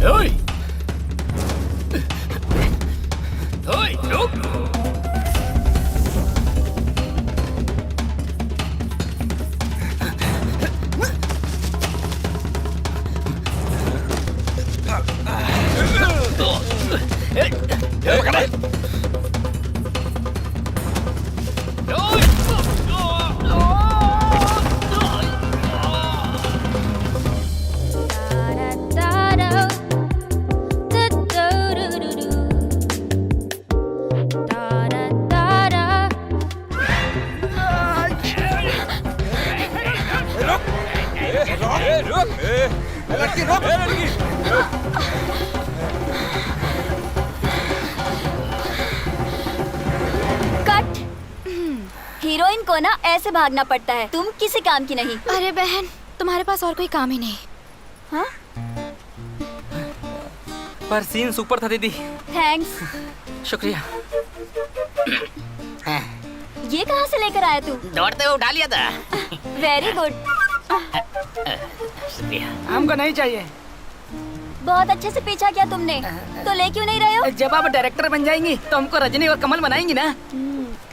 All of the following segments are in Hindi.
ओए! ओए, रुक! कट। हीरोइन को ना ऐसे भागना पड़ता है, तुम किसी काम की नहीं। अरे बहन, तुम्हारे पास और कोई काम ही नहीं। हाँ? पर सीन सुपर था दीदी। थैंक्स। शुक्रिया। ये कहाँ से लेकर आया तू? दौड़ते हुए उठा लिया था। Very good. शुक्रिया। हमको नहीं चाहिए। बहुत अच्छे से पीछा किया तुमने, तो ले क्यों नहीं रहे हो? जब आप डायरेक्टर बन जाएंगी तो हमको रजनी और कमल बनाएंगी ना।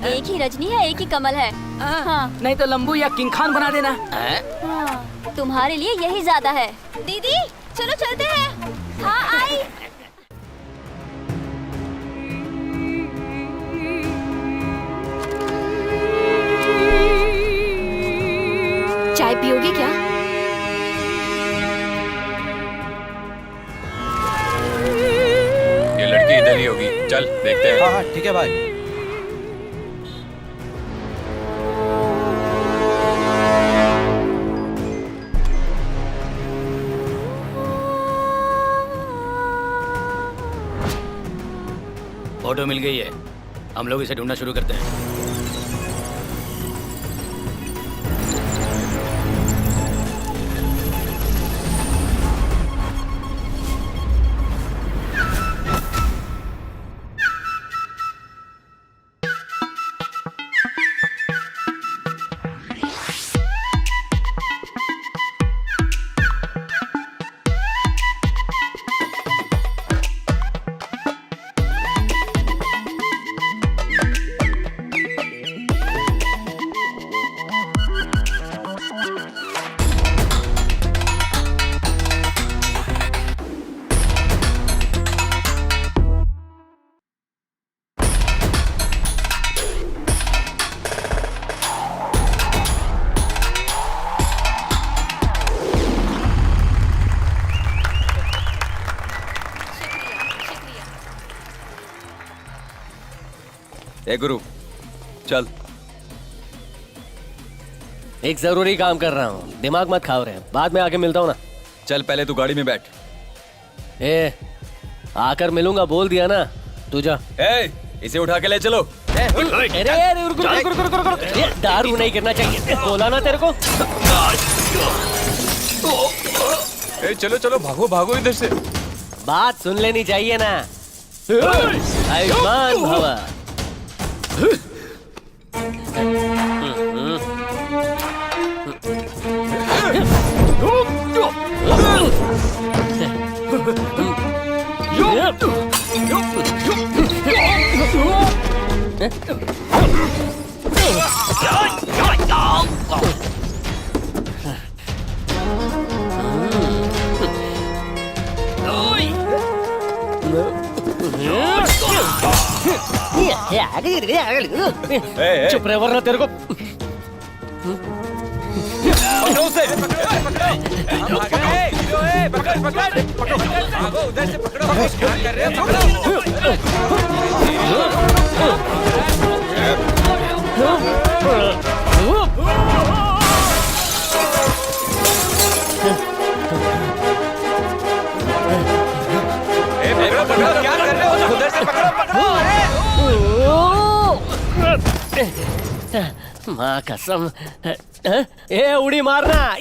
एक ही रजनी है, एक ही कमल है। हाँ। नहीं तो लंबू या किंग खान बना देना। हाँ, तुम्हारे लिए यही ज्यादा है। दीदी चलो चलते हैं। हाँ आई। चाय पियोगे क्या? ये लड़की इधर ही होगी, चल देखते हैं। हाँ ठीक है भाई। ऑटो मिल गई है, हम लोग इसे ढूंढना शुरू करते हैं। ए गुरु चल। एक जरूरी काम कर रहा हूँ, दिमाग मत खाओ रहे, बाद में आके मिलता हूँ ना। चल पहले तू गाड़ी में बैठ। ए, आकर मिलूंगा बोल दिया ना, तू जा। ए, इसे उठा के ले चलो। अरे रुक रुक रुक रुक रुक रुक। ये दारू नहीं करना चाहिए, बोला ना तेरे को। ए, चलो चलो भागो भागो इधर से। बात सुन लेनी चाहिए ना। आयुष्मान भवा। चुप रहे वरना तेरे को उधर से पकड़ो। क्या कर रहे हो? पकड़ो, क्या कर रहे हो? उधर से पकड़ो। माँ कसम। ए उड़ी मारना।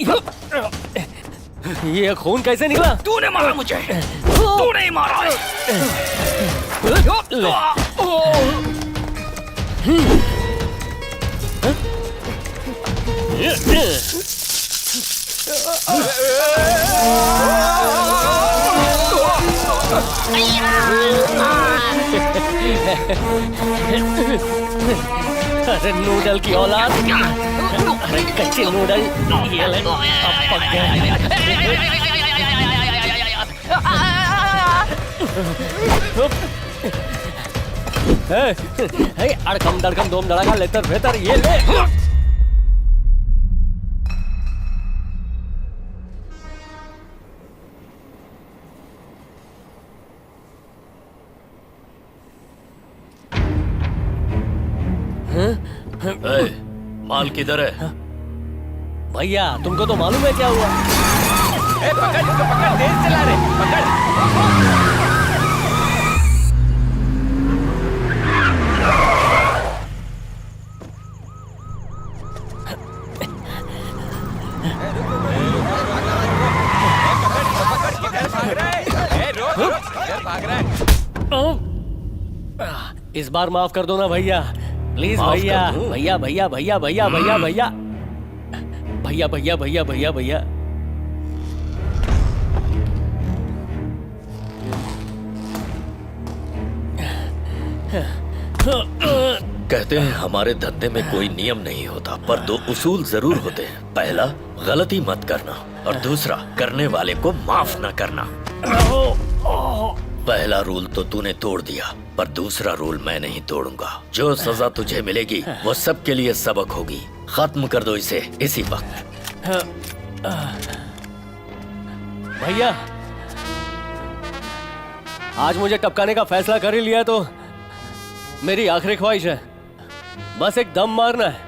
ये खून कैसे निकला? तूने मारा मुझे, तूने ही मारा है। अरे नूडल की औलाद, अरे कच्चे नूडल, ये ले, अब पक गए। अड़कम दड़कम दोम दड़ाका लेतर बेहतर, ये ले। माल किधर है? भैया तुमको तो मालूम है क्या हुआ? पकड़ इसको, पकड़, तेज चला रे, पकड़। भाग रहा है। इस बार माफ कर दो ना भैया, प्लीज माफ भैया। कर दूं? भैया भैया भैया भैया भैया भैया भैया भैया भैया भैया भैया। कहते हैं हमारे धंधे में कोई नियम नहीं होता, पर दो उसूल जरूर होते हैं। पहला, गलती मत करना, और दूसरा, करने वाले को माफ न करना। पहला रूल तो तूने तोड़ दिया, पर दूसरा रूल मैं नहीं तोड़ूंगा। जो सजा तुझे मिलेगी वो सबके लिए सबक होगी। खत्म कर दो इसे इसी वक्त। भैया आज मुझे टपकाने का फैसला कर ही लिया, तो मेरी आखिरी ख्वाहिश है, बस एक दम मारना है।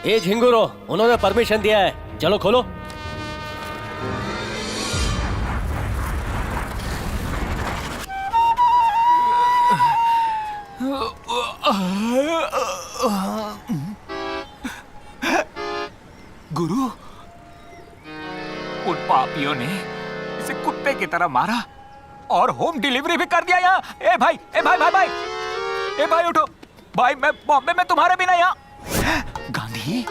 ये झिंगुरो, उन्होंने परमिशन दिया है, चलो खोलो। गुरु, उन पापियों ने इसे कुत्ते की तरह मारा और होम डिलीवरी भी कर दिया यहाँ। ए भाई, ए भाई भाई भाई, ए भाई उठो भाई, मैं बॉम्बे में तुम्हारे बिना यहाँ। गांधी,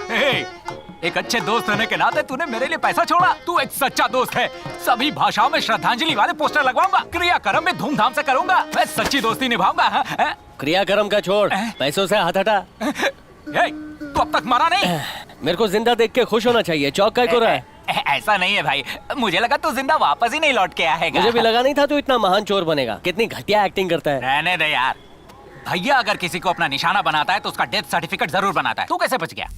एक अच्छे दोस्त होने के नाते तूने मेरे लिए पैसा छोड़ा। तू एक सच्चा दोस्त है। सभी भाषाओं में श्रद्धांजलि वाले पोस्टर लगवाऊंगा, क्रियाक्रम में धूमधाम से करूंगा। मैं सच्ची दोस्ती निभाऊंगा। क्रियाक्रम का छोड़, पैसों से हाथ हटा। तू अब तक मरा नहीं? मेरे को जिंदा देख के खुश होना चाहिए, चौक काय को रहा है? ऐसा नहीं है भाई, मुझे लगा तू जिंदा वापस ही नहीं लौट के आएगा। मुझे भी लगा नहीं था तू इतना महान चोर बनेगा। कितनी घटिया एक्टिंग करता है। रहने दे यार। भैया अगर किसी को अपना निशाना बनाता है तो उसका डेथ सर्टिफिकेट जरूर बनाता है। तू कैसे बच गया?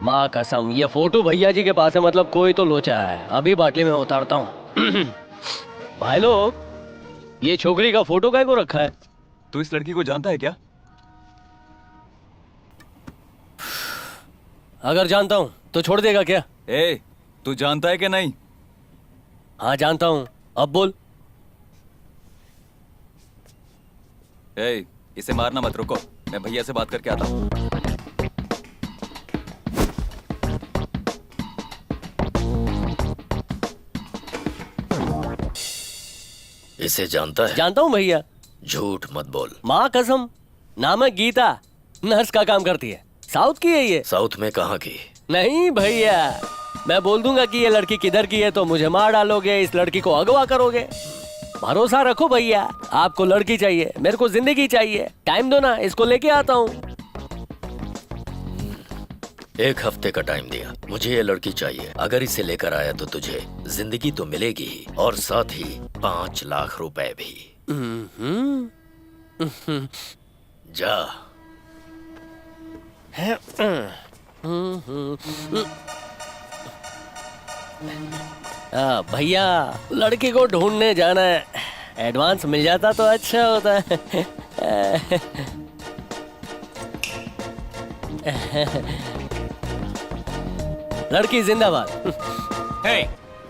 माँ कसम, ये फोटो भैया जी के पास है, मतलब कोई तो लोचा है। अभी बाटली में उतारता हूँ। भाई लोग, ये छोकरी का फोटो काय को रखा है? तू इस लड़की को जानता है क्या? अगर जानता हूँ तो छोड़ देगा क्या? ए, तू जानता है कि नहीं? हाँ जानता हूँ, अब बोल। ए, इसे मारना मत, रुको, मैं भैया से बात करके आता हूँ। इसे जानता है? जानता हूँ भैया। झूठ मत बोल। माँ कसम, नाम है गीता, नर्स का काम करती है। साउथ की है ये। साउथ में कहाँ की? नहीं भैया, मैं बोल दूंगा कि ये लड़की किधर की है तो मुझे मार डालोगे, इस लड़की को अगवा करोगे। भरोसा रखो भैया, आपको लड़की चाहिए, मेरे को जिंदगी चाहिए। टाइम दो ना, इसको लेके आता हूँ। 1 हफ्ते का टाइम दिया, मुझे ये लड़की चाहिए। अगर इसे लेकर आया तो तुझे जिंदगी तो मिलेगी ही, और साथ ही 5 लाख रुपए भी। जा। भैया, लड़की को ढूंढने जाना है। एडवांस मिल जाता तो अच्छा होता है। लड़की जिंदाबाद। हे,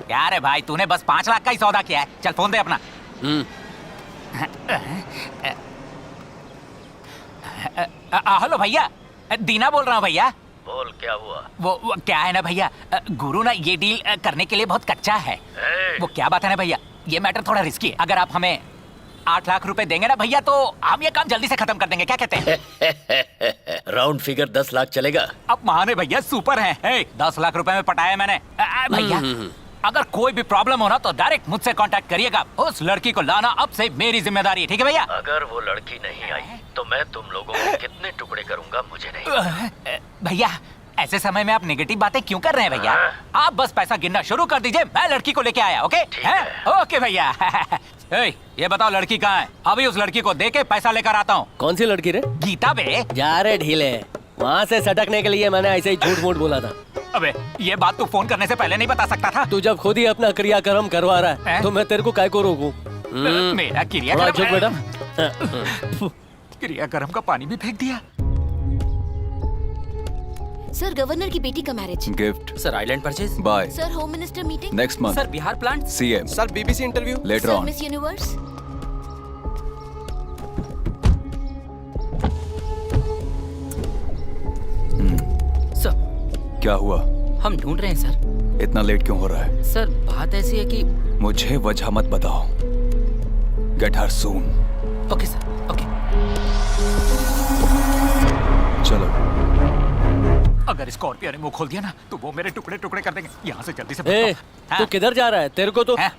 क्या रे भाई, तूने बस 5 लाख का ही सौदा किया है। चल फोन दे अपना। हेलो भैया, दीना बोल रहा हूँ भैया। बोल क्या हुआ? वो क्या है ना भैया, गुरु ना ये डील करने के लिए बहुत कच्चा है। वो क्या बात है ना भैया, ये मैटर थोड़ा रिस्की है। अगर आप हमें 8 लाख रुपए देंगे ना भैया तो हम ये काम जल्दी से खत्म कर देंगे, क्या कहते हैं? राउंड फिगर 10 लाख चलेगा? अब महाने भैया सुपर हैं। 10 लाख रुपए में पटाया मैंने। भैया अगर कोई भी प्रॉब्लम हो ना तो डायरेक्ट मुझसे कांटेक्ट करिएगा। उस लड़की को लाना अब से मेरी जिम्मेदारी है, ठीक है भैया? अगर वो लड़की नहीं आई तो मैं तुम लोगों को कितने टुकड़े करूंगा मुझे नहीं। भैया ऐसे समय में आप नेगेटिव बातें क्यों कर रहे हैं भैया? आप बस पैसा गिनना शुरू कर दीजिए, मैं लड़की को लेके आया। ओके ओके भैया। ये बताओ लड़की कहाँ है? अभी उस लड़की को देके पैसा लेकर आता हूँ। कौन सी लड़की रे? गीता बे। जा रे ढीले, वहाँ से सटकने के लिए मैंने ऐसे ही झूठ मूठ बोला था। अबे ये बात तू फोन करने से पहले नहीं बता सकता था? तू जब खुद ही अपना क्रियाक्रम करवा रहा है तो मैं तेरे को काय को रोकूं? मेरा थोड़ा चुप बेटा। क्रियाक्रम का पानी भी फेंक दिया। सर गवर्नर की बेटी का marriage. Gift sir island purchase. By sir home minister meeting. Next month sir Bihar plant. CM sir BBC interview. Later sir on. Miss universe. Sir क्या हुआ? हम ढूंढ रहे हैं सर। इतना लेट क्यों हो रहा है? सर बात ऐसी है कि मुझे वजह मत बताओ। Get her soon. Okay sir okay. चलो। अगर स्कॉर्पियो ने मुंह खोल दिया ना तो वो मेरे टुकड़े टुकड़े कर देंगे। यहाँ से जल्दी से ए, तू किधर जा रहा है? तेरे को तो हाँ?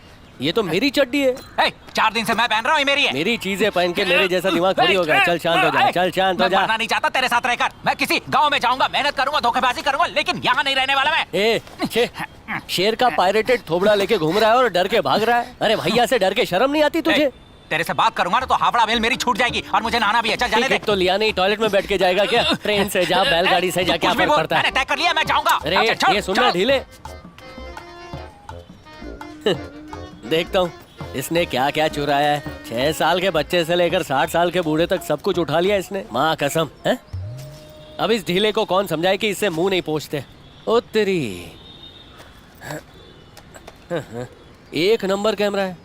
ये तो मेरी चड्डी है। 4 दिन से मैं पहन रहा हूँ, ये मेरी है। मेरी चीजें पहन के मेरे जैसा दिमाग थोड़ी होगा। चल शांत हो जा, चल शांत हो मैं जा। मरना नहीं चाहता तेरे साथ रहकर। मैं किसी गांव में जाऊंगा, मेहनत करूंगा, धोखेबाजी करूंगा, लेकिन यहाँ नहीं रहने वाला मैं। ए, शेर का पायरेटेड थोबड़ा लेके घूम रहा है और डर के भाग रहा है। अरे भैया से डर के शर्म नहीं आती तुझे? तेरे से बात करूंगा ना तो हावड़ा मेल मेरी छूट जाएगी और मुझे नहाना भी है। चल जाने दे। टिकट तो लिया नहीं, टॉयलेट में बैठ के जाएगा क्या? ट्रेन से जा, बैलगाड़ी से जा, क्या कुछ भी फर्क बोल, पड़ता है? मैंने तय कर लिया, मैं जाऊंगा। अरे अच्छा, छोड़, ये सुनना छोड़। ढीले। देखता हूँ इसने क्या क्या चुराया है। 6 साल के बच्चे से लेकर 60 साल के बूढ़े तक सब कुछ उठा लिया इसने। माँ कसम है। अब इस ढीले को कौन समझाए कि इससे मुंह नहीं पोंछते। ओ तेरी, 1 नंबर कैमरा है।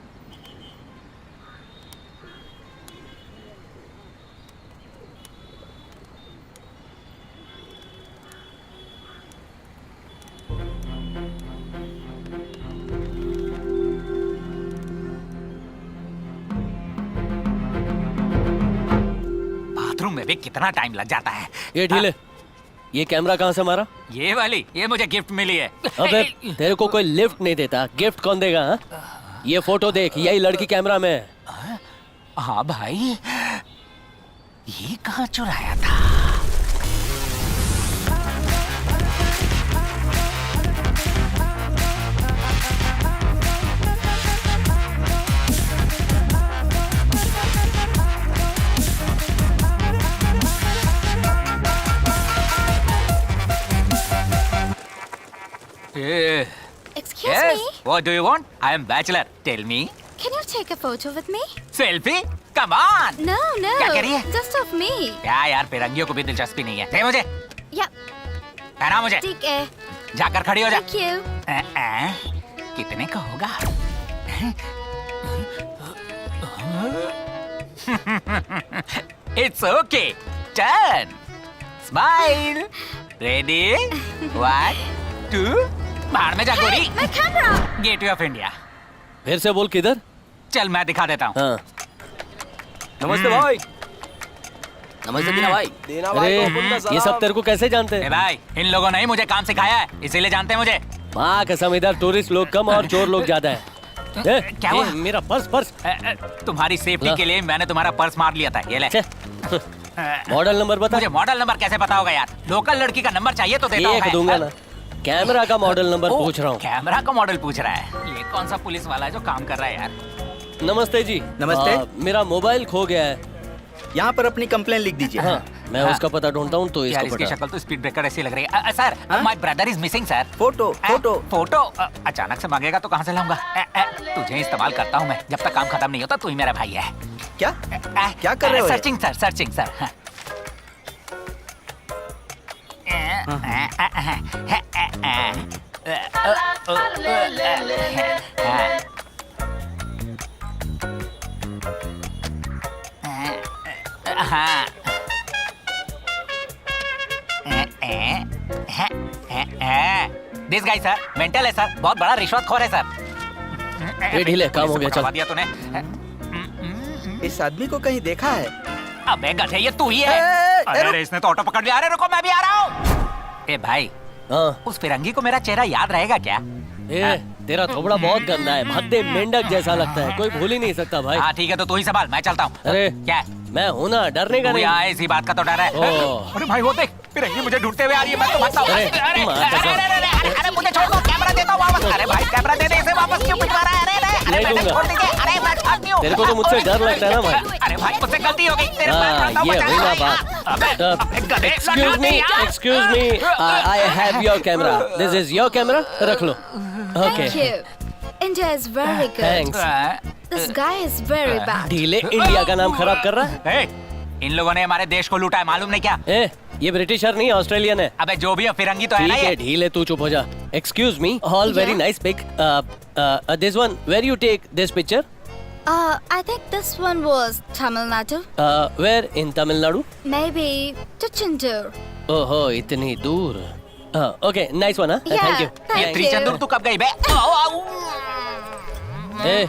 बाथरूम में भी कितना टाइम लग जाता है। ये ढीले, ये कैमरा कहाँ से मारा? ये वाली, ये मुझे गिफ्ट मिली है। अबे तेरे को कोई लिफ्ट नहीं देता, गिफ्ट कौन देगा? हाँ? ये फोटो देख, यही लड़की कैमरा में है। हाँ भाई, ये कहाँ चुराया था? Excuse Yes. me. What do you want? I am bachelor. Tell me. Can you take a photo with me? Selfie? Come on. No, no. क्या कह रही है? Just of me. क्या यार, फिरंगियों को भी दिलचस्पी नहीं है। दे मुझे, Yeah. पहना मुझे। ठीक है। जाकर खड़ी हो जा। Thank you. कितने का होगा? It's okay. Turn. Smile. Ready? 1, 2. बाहर में जा गोरी। My camera. Gateway of India. फिर से बोल किधर? चल मैं दिखा देता हूँ। हाँ। नमस्ते भाई। नमस्ते दीना भाई। अरे ये सब तेरे को कैसे जानते ए हैं? भाई, इन लोगों ने ही मुझे काम सिखाया है, इसीलिए जानते हैं मुझे। माँ कसम, इधर टूरिस्ट लोग कम और चोर लोग ज्यादा है। क्या हुआ? मेरा पर्स। तुम्हारी सेफ्टी ला। के लिए मैंने तुम्हारा पर्स मार लिया था। ये ले। मॉडल नंबर बता। मुझे मॉडल नंबर कैसे पता होगा यार? लोकल लड़की का नंबर चाहिए तो देता हूँ एक मैं। दूंगा ना। कैमरा का मॉडल नंबर ओ, पूछ रहा हूँ। कैमरा का मॉडल पूछ रहा है। ये कौन सा पुलिस वाला है जो काम कर रहा है यार? नमस्ते जी। नमस्ते। मेरा मोबाइल खो गया है। यहाँ पर अपनी कंप्लेन लिख दीजिए। हाँ। मैं उसका पता ढूंढता हूँ तो यार इसको इसकी पता। शक्ल तो स्पीड ब्रेकर ऐसी लग रही है। Sir, my brother is missing sir. Photo photo photo अचानक से मांगेगा तो कहाँ से लाऊंगा? तुझे इस्तेमाल करता हूँ मैं, जब तक काम खत्म नहीं होता तू ही मेरा भाई है। क्या क्या कर रहे हो? Searching sir, searching sir. This guy sir mental है सर, बहुत बड़ा रिश्वतखोर है सर। ये ढीले, काम हो गया, चल। पकड़वा दिया तूने। इस आदमी को कहीं देखा है? अबे गधे, ये तू ही है। अरे इसने तो ऑटो पकड़ लिया। अरे रुको, मैं भी आ रहा हूँ। ए भाई, हाँ उस फिरंगी को मेरा चेहरा याद रहेगा क्या? ए, तेरा थोबड़ा बहुत गंदा है, भद्दे मेंढक जैसा लगता है, कोई भूल ही नहीं सकता भाई। हाँ ठीक है, तो तू ही संभाल, मैं चलता हूँ। अरे क्या? मैं हूं ना, डरने का तू नहीं। यहाँ इसी बात का तो डर है। ओह। अरे भाई वो देख, फिरंगी मुझे ढूंढते हुए आ रही है, मैं तो भागता हूँ। अरे, अरे मार कसम। अरे मुझे छोड़ दो, कैमरा देता हूँ वापस। अरे भाई कैमरा दे दे, इसे वापस क्यों भिजवा रहा है? अरे नहीं मैंने दूंगा। छोड़ दीजिए। अरे मैं भागती हूँ। तेरे को तो मुझसे डर लगता है ना भाई। अरे भाई मुझसे गलती हो गई। तेरे हाँ, पैर पड़ता हूँ, ये बचा वही ना ले। बात। अबे, अबे, गधे, Excuse me, यार। excuse me. I have your camera. This is your camera. रख लो. Okay. Thank you. India is very good. Thanks. This guy is very bad. ढीले इंडिया का नाम खराब कर रहा है? ए, इन लोगों ने हमारे देश को लूटा है, मालूम नहीं क्या? ए, ये ब्रिटिशर नहीं ऑस्ट्रेलियन है। अबे जो भी है, फिरंगी तो है ना ठीक ये। है ढीले, तू चुप हो जा। Excuse me. All very Yeah? nice pic. This one. Where you take this picture? I think this one was Tamil Nadu. Where in Tamil Nadu? Maybe Tiruchendur. ओहो, इतनी दूर। Okay, nice one, huh? Yeah, Thank you. thank ये you. त्रिचंदुर तू कब गई बे? ए,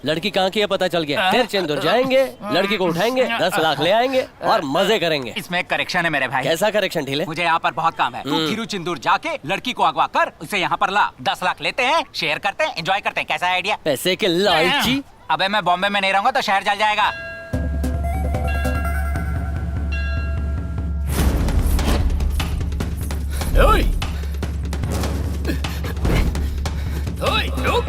लड़की कहाँ की है पता चल गया। फिर चंदूर जाएंगे, लड़की को उठाएंगे, 10 लाख ले आएंगे और मजे करेंगे। इसमें एक करेक्शन है मेरे भाई। कैसा करेक्शन ढीले? मुझे यहाँ पर बहुत काम है। तू थिरुचेंदूर जाके लड़की को अगवा कर, उसे यहाँ पर ला। 10 लाख लेते हैं, शेयर करते हैं, एंजॉय करते हैं। कैसा है आइडिया? पैसे के लालची। अबे मैं बॉम्बे में नहीं रहूंगा तो शहर जल जाएगा। ओए! ओए, रुक!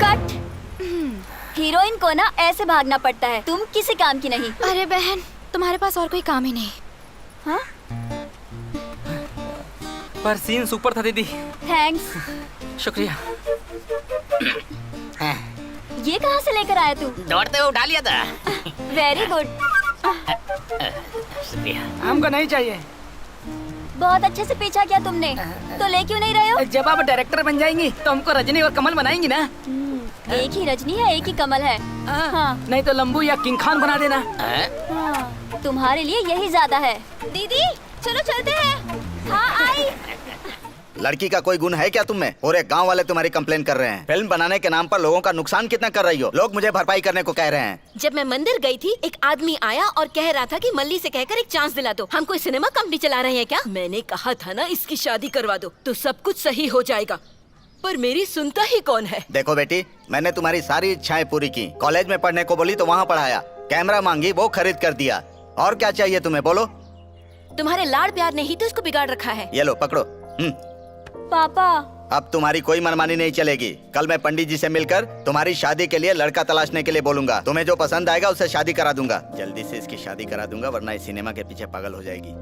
कट। हीरोइन को ना ऐसे भागना पड़ता है, तुम किसी काम की नहीं। अरे बहन, तुम्हारे पास और कोई काम ही नहीं। हाँ? पर सीन सुपर था दीदी, थैंक्स। शुक्रिया। ये कहाँ से लेकर आया तू? दौड़ते हुए उठा लिया था। Very good. शुक्रिया। हमको नहीं चाहिए। बहुत अच्छे से पीछा किया तुमने, तो ले क्यों नहीं रहे हो? जब आप डायरेक्टर बन जाएंगी तो हमको रजनी और कमल बनाएंगी ना। एक ही रजनी है, एक ही कमल है। हाँ। नहीं तो लंबू या किंग खान बना देना। हाँ, तुम्हारे लिए यही ज्यादा है। दीदी चलो चलते हैं। हाँ आई। लड़की का कोई गुण है क्या तुम में? पूरे गांव वाले तुम्हारी कंप्लेन कर रहे हैं। फिल्म बनाने के नाम पर लोगों का नुकसान कितना कर रही हो। लोग मुझे भरपाई करने को कह रहे हैं। जब मैं मंदिर गई थी, एक आदमी आया और कह रहा था कि मल्ली से कहकर एक चांस दिला दो। हम कोई सिनेमा कंपनी चला रहे हैं क्या? मैंने कहा था ना, इसकी शादी करवा दो तो सब कुछ सही हो जाएगा, पर मेरी सुनता ही कौन है। देखो बेटी, मैंने तुम्हारी सारी इच्छाएं पूरी की। कॉलेज में पढ़ने को बोली तो वहाँ पढ़ाया, कैमरा मांगी वो खरीद कर दिया। और क्या चाहिए तुम्हें, बोलो। तुम्हारे लाड़ प्यार ने ही तो इसको बिगाड़ रखा है। ये लो पकड़ो। पापा, अब तुम्हारी कोई मनमानी नहीं चलेगी। कल मैं पंडित जी से मिलकर तुम्हारी शादी के लिए लड़का तलाशने के लिए बोलूंगा। तुम्हें जो पसंद आएगा उससे शादी करा दूंगा। जल्दी से इसकी शादी करा दूंगा, वरना इस सिनेमा के पीछे पागल हो जाएगी।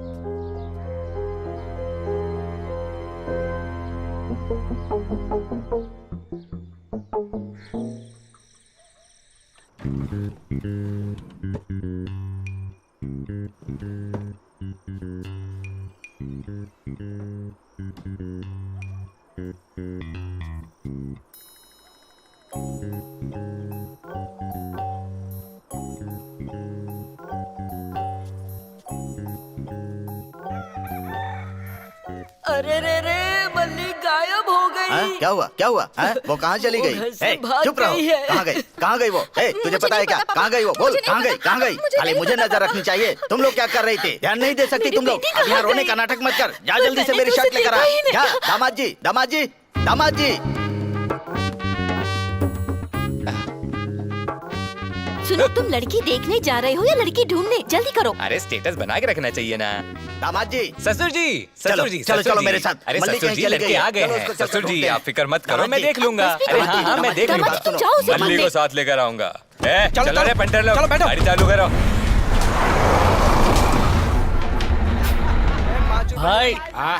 अरे रे रे मल्ली गायब हो गई। हाँ? क्या हुआ क्या हुआ हाँ? वो कहाँ चली गई? वो घर से ए, भाग चुप रहो। गई है। कहाँ गई वो? ए, तुझे पता है क्या? कहाँ गई वो? बोल कहाँ गई कहाँ गई? खाली मुझे नजर रखनी चाहिए। तुम लोग क्या कर रही थी? ध्यान नहीं दे सकती तुम लोग? अब यहाँ रोने का नाटक मत कर। जा जल्दी से मेरी शर्ट लेकर आ। जा दामाद जी दामाद जी दामाद जी। सुनो, तुम लड़की देखने जा रहे हो या लड़की ढूंढने? जल्दी करो। अरे स्टेटस बना के रखना चाहिए ना। दामाद जी ससुर जी चलो, ससुर जी चलो, ससुर चलो जी। मेरे साथ। अरे मल्ली ससुर कहीं जी चली लड़के गई है। आ गए चलो, हैं। उसको चल ससुर ढूंढते जी हैं। आप फिक्र मत करो, दामाद मैं जी, देख लूंगा। बस भी अरे दामाद हाँ जी, हाँ मैं देख दामाद लूंगा। जी, तुम जाओ उसे मल्ली ढूंढने। को साथ लेकर आऊंगा। चलो, चलो रे चलो, पंटर लोग, चलो, बैठो। गाड़ी चालू करो। भाई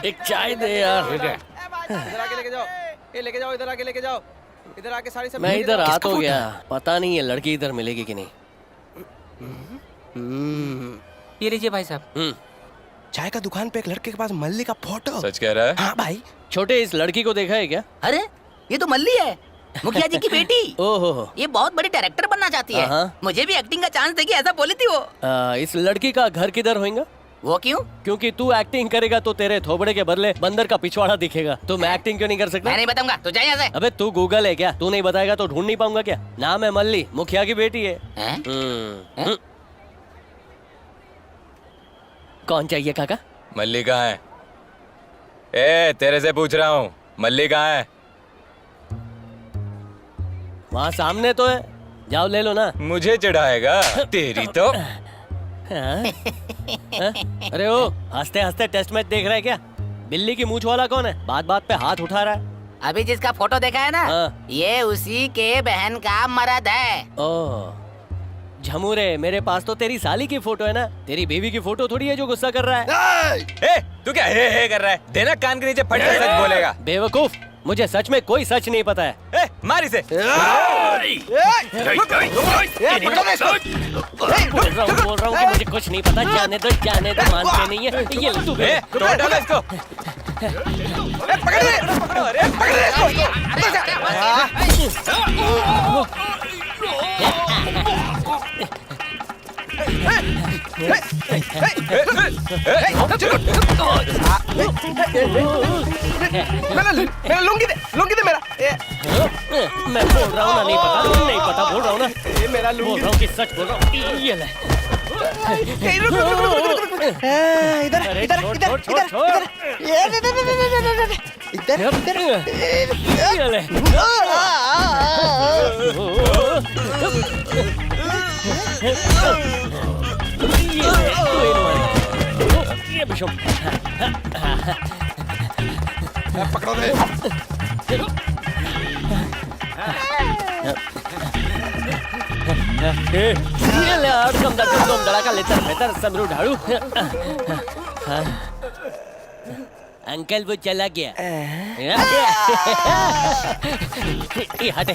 एक चाय दे यार। इधर आके लेके जाओ, ये लेके जाओ, इधर आके लेके जाओ, इधर आके सारी सब मैं इधर आ तो गया, पता नहीं है लड़की इधर मिलेगी कि नहीं। ये लीजिए भाई साहब। चाय का दुकान पे एक लड़के के पास मल्ली का फोटो। सच कह रहा है? हाँ भाई। छोटे इस लड़की को देखा है क्या? अरे ये तो मल्ली है, मुखिया जी की बेटी। ओहो ये बहुत बड़ी डायरेक्टर बनना चाहती है। हाँ। मुझे भी एक्टिंग का चांस देगी ऐसा बोली थी वो। इस लड़की का घर किधर होगा? वो क्यों? क्योंकि तू एक्टिंग करेगा तो तेरे थोबड़े के बदले बंदर का पिछवाड़ा दिखेगा। तो मैं एक्टिंग क्यों नहीं कर सकता? मैं नहीं बताऊंगा, तू जा यहाँ से। अबे तू गूगल है क्या? तू नहीं बताएगा तो ढूंढ नहीं पाऊंगा क्या? नाम है मल्ली, मुखिया की बेटी है। हैं? हम्म। कौन चाहिए काका? मल्ली कहाँ है? ए तेरे से पूछ रहा हूँ, मल्ली कहाँ है? वहाँ सामने तो है, जाओ ले लो ना। मुझे चढ़ाएगा तेरी तो। हाँ? हाँ? अरे ओ हंसते हंसते टेस्ट मैच देख रहा है क्या? बिल्ली की मूंछ वाला कौन है? बात बात पे हाथ उठा रहा है। अभी जिसका फोटो देखा है ना, हाँ। ये उसी के बहन का मर्द है। ओह झमूरे, मेरे पास तो तेरी साली की फोटो है ना, तेरी बीवी की फोटो थोड़ी है जो गुस्सा कर रहा है। ए तू क्या हे कर रहा है? देना कान के नीचे फट के सच बोलेगा। बेवकूफ, मुझे सच में कोई सच नहीं पता है। ए मार इसे। बोल रहा हूँ कि मुझे कुछ नहीं पता। जाने दो मानते नहीं है। ये ले तू भी। ए तोड़ डालो इसको। मेरा लुंगी दे मेरा। मैं बोल रहा हूँ ना, नहीं पता बोल रहा हूँ ना, मेरा बोल रहा हूँ कि सच बोल रहा हूँ। ये ले। अरे छोड़। ये ले। ये बिशप। पकड़ो रे। ये ले और कम धड़ाका लेतर बेहतर समरू ढाड़ू। अंकल वो चला गया। ये हटे।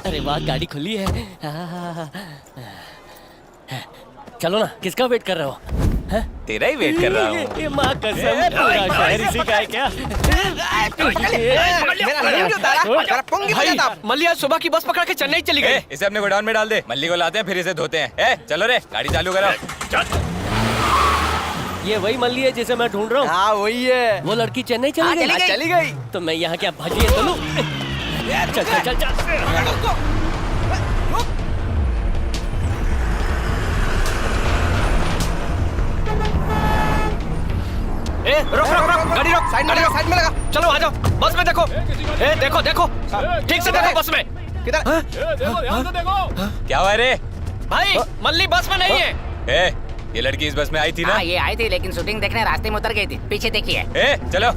अरे वाह गाड़ी खुली है। चलो ना, किसका वेट कर रहे हो? तेरा ही वेट कर रहा हूँ। ये माँ कसम, पूरा शहर इसी का है क्या? भाई मल्ली आज सुबह की बस पकड़ के चेन्नई चली गई। इसे अपने गोडाउन में डाल दे, मल्ली को लाते हैं फिर इसे धोते हैं। ए चलो रे, गाड़ी चालू करो। ये वही मल्ली है जिसे मैं ढूंढ रहा हूँ। हाँ वही है। वो लड़की चेन्नई चली गई। तो मैं यहाँ क्या भजिए तो लूं? चल। रोक गाड़ी रोक, साइड में लगा। चलो आ जाओ, बस में देखो। देखो ठीक से देखो बस में। किधर? क्या हुआ रे? भाई मल्ली बस में नहीं है। ए ये लड़की इस बस में आई थी ना? हाँ ये आई थी, लेकिन शूटिंग देखने रास्ते में उतर गई थी। पीछे देखिए। ए चलो।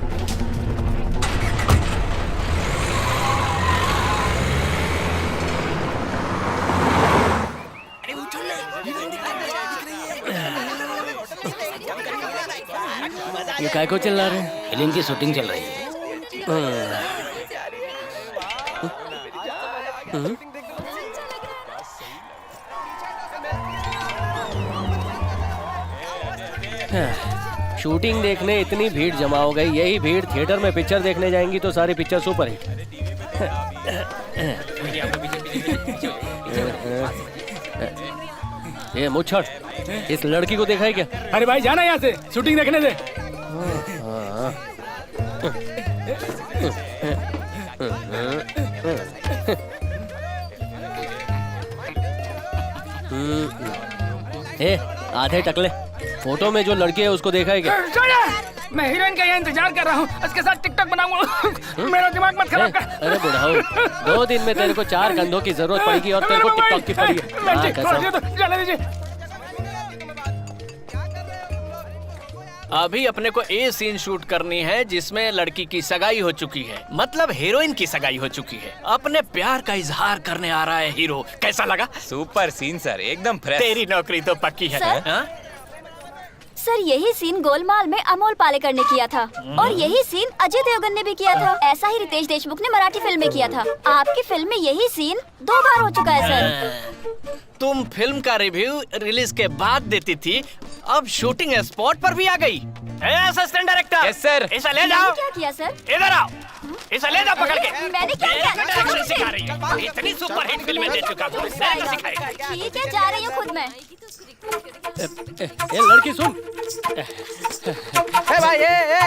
ये काय को चिल्ला रहे हैं? फिल्म की शूटिंग चल रही है। शूटिंग देखने इतनी भीड़ जमा हो गई। यही भीड़ थिएटर में पिक्चर देखने जाएंगी तो सारी पिक्चर सुपर हिट। ये मुच्छड़, इस लड़की को देखा है क्या? अरे भाई जाना यहाँ से, शूटिंग देखने दे। ए, आधे टकले, फोटो में जो लड़की है उसको देखा है क्या? मैं हीरोइन का यहाँ इंतजार कर रहा हूँ, उसके साथ टिकटॉक बनाऊंगा। मेरा दिमाग मत खराब कर। अरे बुढ़ाओ, 2 दिन में तेरे को 4 कंधों की जरूरत पड़ेगी और तेरे को टिकटॉक की पड़ी है। हाँ, कसम। जाने दीजिए। अभी अपने को ए सीन शूट करनी है जिसमें लड़की की सगाई हो चुकी है, मतलब हीरोइन की सगाई हो चुकी है। अपने प्यार का इजहार करने आ रहा है हीरो। कैसा लगा? सुपर सीन सर, एकदम फ्रेश। तेरी नौकरी तो पक्की है। सर? हाँ? सर यही सीन गोलमाल में अमोल पालेकर ने किया था और यही सीन अजय देवगन ने भी किया था। ऐसा ही रितेश देशमुख ने मराठी फिल्म में किया था। आपकी फिल्म में यही सीन 2 बार हो चुका है सर। तुम फिल्म का रिव्यू रिलीज के बाद देती थी, अब शूटिंग स्पॉट पर भी आ गई। Assistant director, yes sir. इसे ले जाओ। क्या किया सर? इधर आओ, इसे ले जाओ पकड़ के। मैंने क्या किया? एक्शन सिखा रही है। इतनी सुपरहिट फिल्में दे चुका हूँ, सिखाएगा। ठीक है, जा रही हूँ खुद मैं। ये लड़की सुन। भाई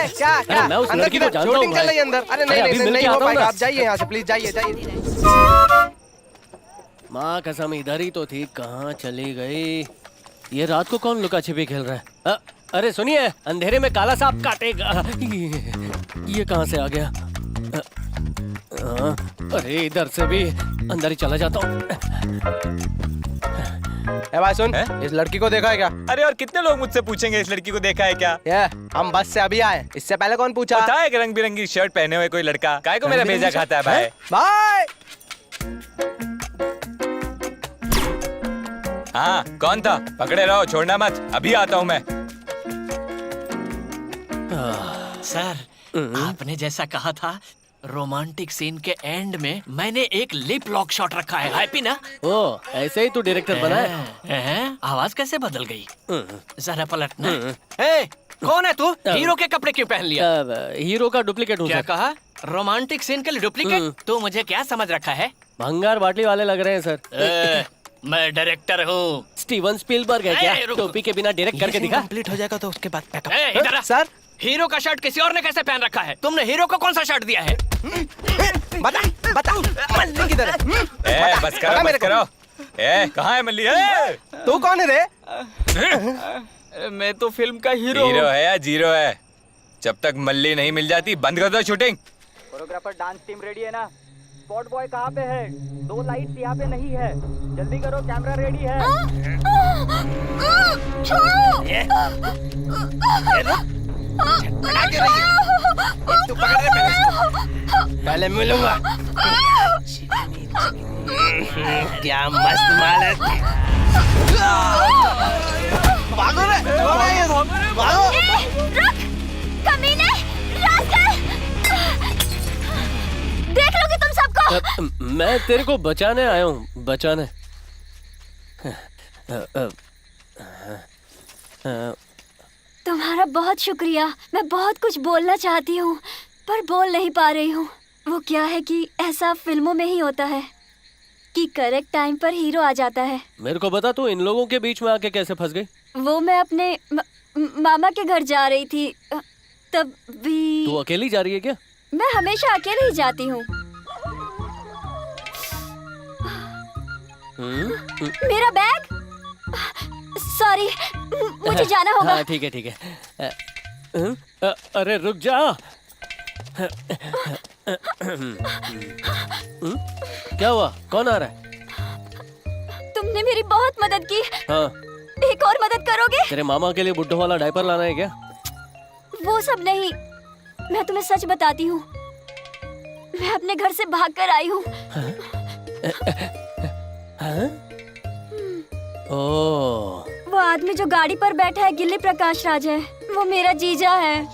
क्या अरे मैं उस लड़की को जानता हूँ भाई। अंदर। अरे नहीं हो पाएगा, आप जाइए यहाँ से प्लीज, जाइए। माँ कसम, इधर ही तो थी, कहाँ चली गई? ये रात को कौन लुका छिपी खेल रहा है? अरे सुनिए, अंधेरे में काला सांप काटेगा। ये कहाँ से आ गया? अरे इधर से भी अंदर ही चला जाता हूँ। भाई सुन, इस लड़की को देखा है क्या? अरे और कितने लोग मुझसे पूछेंगे इस लड़की को देखा है क्या? हम बस से अभी आए, इससे पहले कौन पूछा? पता है रंग बिरंगी शर्ट पहने हुए कोई लड़का काय को मेरा भेजा खाता है भाई। भाई हाँ कौन था? पकड़े रहो, छोड़ना मत, अभी आता हूँ मैं। सर, आपने जैसा कहा था, रोमांटिक सीन के एंड में मैंने एक लिप लॉक शॉट रखा है। हैप्पी ना? ओ, ऐसे ही तू डायरेक्टर बना है? आवाज कैसे बदल गई? जरा पलटना। ए, कौन है तू? हीरो के कपड़े क्यों पहन लिया? हीरो का डुप्लीकेट हूँ। क्या कहा? रोमांटिक सीन के लिए डुप्लीकेट? तू मुझे क्या समझ रखा है? भंगार बाटली वाले लग रहे हैं सर। मैं डायरेक्टर हूँ। स्टीवन स्पीलबर्ग है क्या? टोपी के बिना डायरेक्ट करके दिखा। कंप्लीट हो जाएगा तो उसके बाद इधर सर, हीरो का शर्ट किसी और ने कैसे पहन रखा है? तुमने हीरो को कौन सा शर्ट दिया है? बता मल्ली किधर है? बस करो। कहाँ है मल्ली? तू कौन है रे? मैं तो फिल्म का हीरो है या जीरो है? जब तक मल्ली नहीं मिल जाती बंद कर दो shooting. Choreographer dance team ready है ना? स्पॉट बॉय कहाँ पे है? 2 लाइट्स यहाँ पे नहीं है, जल्दी करो, कैमरा रेडी है। तू पकड़ रहे पहले मिलूंगा। क्या मस्त माल है। भागो रे, भागो। रुक, कमीने, रास्कल। देख लोगे तुम सबको। मैं तेरे को बचाने आया हूँ, बचाने। तुम्हारा बहुत शुक्रिया। मैं बहुत कुछ बोलना चाहती हूँ पर बोल नहीं पा रही हूँ। वो क्या है कि ऐसा फिल्मों में ही होता है कि करेक्ट टाइम पर हीरो आ जाता है। मेरे को बता, तू इन लोगों के बीच में आके कैसे फंस गई? वो मैं अपने मामा के घर जा रही थी, तब भी। तू अकेली जा रही है क्या? मैं हमेशा अकेले ही जाती हूँ। मेरा बैग, सॉरी, मुझे जाना होगा। हाँ ठीक है। अरे रुक जा। क्या हुआ? कौन आ रहा है? तुमने मेरी बहुत मदद की। हाँ। एक और मदद करोगे? तेरे मामा के लिए बुड्ढों वाला डायपर लाना है क्या? वो सब नहीं, मैं तुम्हें सच बताती हूँ, मैं अपने घर से भागकर आई हूँ। ओह, वो आदमी जो गाड़ी पर बैठा है गिल्ली प्रकाश राज है, वो मेरा जीजा है।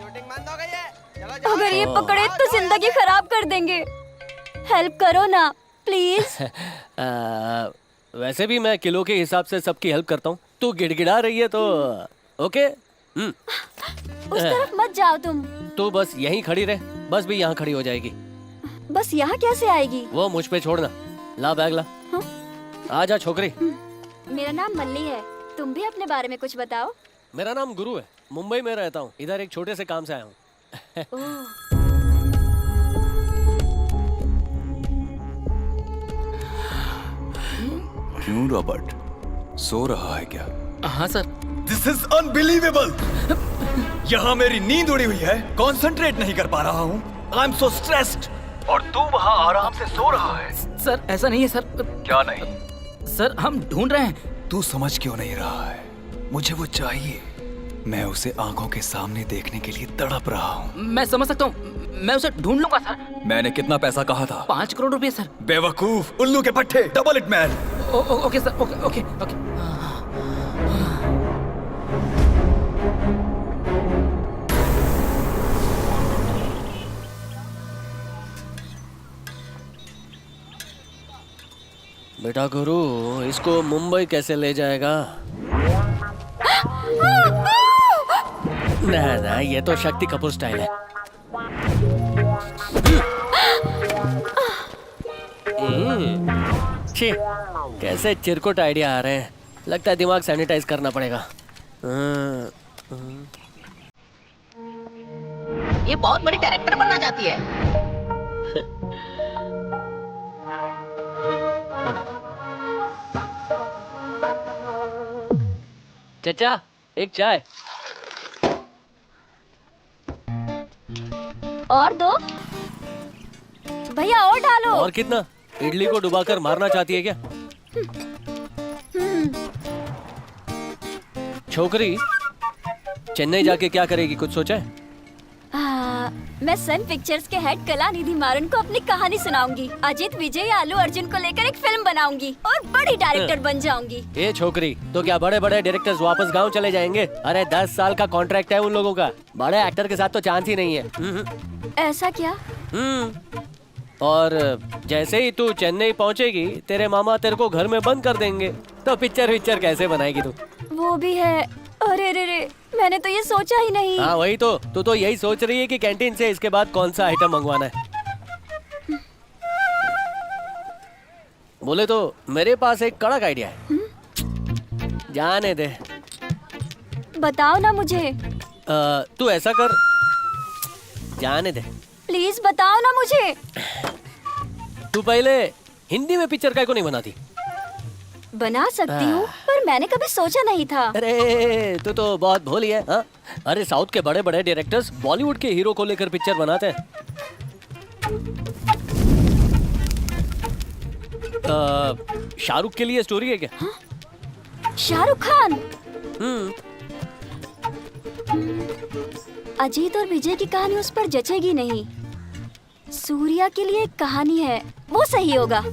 अगर ये पकड़े तो जिंदगी खराब कर देंगे। हेल्प करो ना प्लीज। वैसे भी मैं किलो के हिसाब से सबकी हेल्प करता हूँ। तू गिड़गिड़ा रही है तो ओके। उस तरफ मत जाओ तुम। तू बस यहीं खड़ी रहे, बस भी यहाँ खड़ी हो जाएगी। बस यहाँ कैसे आएगी? वो मुझ पे छोड़ना। ला बैग ला। आ जा छोकरी। मेरा नाम मल्ली है। तुम भी अपने बारे में कुछ बताओ। मेरा नाम गुरु है, मुंबई में रहता हूँ। इधर एक छोटे से काम से आया हूँ। क्यों रॉबर्ट, सो रहा है क्या? हाँ सर। This is unbelievable. यहाँ मेरी नींद उड़ी हुई है, कंसंट्रेट नहीं कर पा रहा हूँ। I am so stressed. और तू वहाँ आराम से सो रहा है। सर ऐसा नहीं है सर। क्या नहीं? सर हम ढूंढ रहे हैं। तू समझ क्यों नहीं रहा है? मुझे वो चाहिए। मैं उसे आंखों के सामने देखने के लिए तड़प रहा हूँ। मैं समझ सकता हूँ, मैं उसे ढूंढ लूंगा सर। मैंने कितना पैसा कहा था? 5 करोड़ रुपए सर। बेवकूफ, उल्लू के पट्टे, double it man. Okay sir, okay okay okay. बेटा गुरु, इसको मुंबई कैसे ले जाएगा? ना ना, ये तो शक्ति कपूर स्टाइल है। छी, कैसे चिरकुट आइडिया आ रहे हैं। लगता है दिमाग सैनिटाइज करना पड़ेगा। ये बहुत बड़ी डायरेक्टर बनना चाहती है। चाचा, एक चाय। और दो भैया, और डालो। और कितना? इडली को डुबाकर मारना चाहती है क्या? छोकरी चेन्नई जाके क्या करेगी, कुछ सोचा है? मैं सन पिक्चर्स के हेड कलानिधि मारन को अपनी कहानी सुनाऊंगी। अजित विजय या अल्लू अर्जुन को लेकर एक फिल्म बनाऊंगी और बड़ी डायरेक्टर बन जाऊंगी। ये छोकरी तो क्या बड़े बड़े डायरेक्टर्स वापस गांव चले जाएंगे? अरे 10 साल का कॉन्ट्रैक्ट है उन लोगों का। बड़े एक्टर के साथ तो चांस ही नहीं है। ऐसा क्या? और जैसे ही तू चेन्नई पहुंचेगी, तेरे मामा तेरे को घर में बंद कर देंगे। तो पिक्चर कैसे बनाएगी तू? वो भी है। अरे रे रे, मैंने तो ये सोचा ही नहीं। हाँ वही तो, तू तो यही सोच रही है कि कैंटीन से इसके बाद कौन सा आइटम मंगवाना है। बोले तो मेरे पास एक कड़क आइडिया है। जाने दे। बताओ ना मुझे। तू ऐसा कर, जाने दे। प्लीज बताओ ना मुझे। तू पहले हिंदी में पिक्चर काय को नहीं बनाती? बना सकती हूँ, पर मैंने कभी सोचा नहीं था। अरे तू तो बहुत भोली है। हाँ? अरे साउथ के बड़े बड़े डायरेक्टर्स बॉलीवुड के हीरो को लेकर पिक्चर बनाते हैं। शाहरुख के लिए स्टोरी है क्या? हाँ? शाहरुख खान? अजीत और विजय की कहानी उस पर जचेगी नहीं। सूर्या के लिए एक कहानी है, वो सही होगा।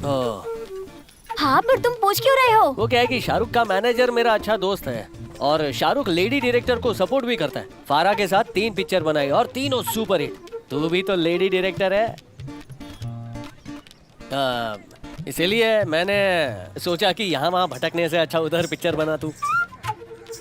हाँ, पर तुम पूछ क्यों रहे हो? वो क्या है कि शाहरुख का मैनेजर मेरा अच्छा दोस्त है और शाहरुख लेडी डायरेक्टर को सपोर्ट भी करता है। फारा के साथ 3 पिक्चर बनाई और तीनों सुपर हिट। तू भी तो लेडी डायरेक्टर है। इसीलिए मैंने सोचा कि यहाँ वहाँ भटकने से अच्छा उधर पिक्चर बना तू।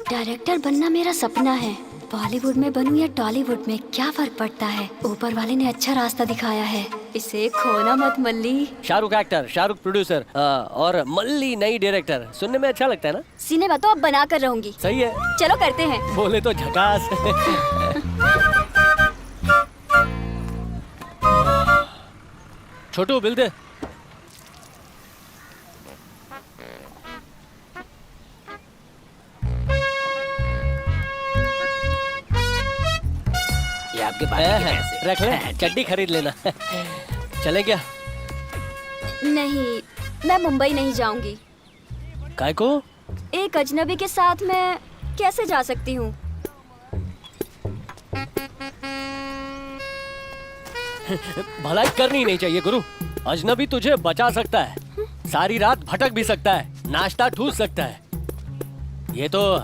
डायरेक्टर बनना मेरा सपना है। बॉलीवुड में बनूं या टॉलीवुड में, क्या फर्क पड़ता है? ऊपर वाले ने अच्छा रास्ता दिखाया है, इसे खोना मत मल्ली। शाहरुख एक्टर, शाहरुख प्रोड्यूसर और मल्ली नई डायरेक्टर, सुनने में अच्छा लगता है ना? सिनेमा तो अब बना कर रहूंगी। सही है, चलो करते हैं। बोले तो झकास। छोटू बिल दे। आपके पास रख ले, चड्डी खरीद लेना। चले क्या? नहीं, मैं मुंबई नहीं जाऊंगी। काय को? एक अजनबी के साथ मैं कैसे जा सकती हूँ? भलाई करनी नहीं चाहिए गुरु। अजनबी तुझे बचा सकता है, सारी रात भटक भी सकता है, नाश्ता ठूस सकता है। ये तो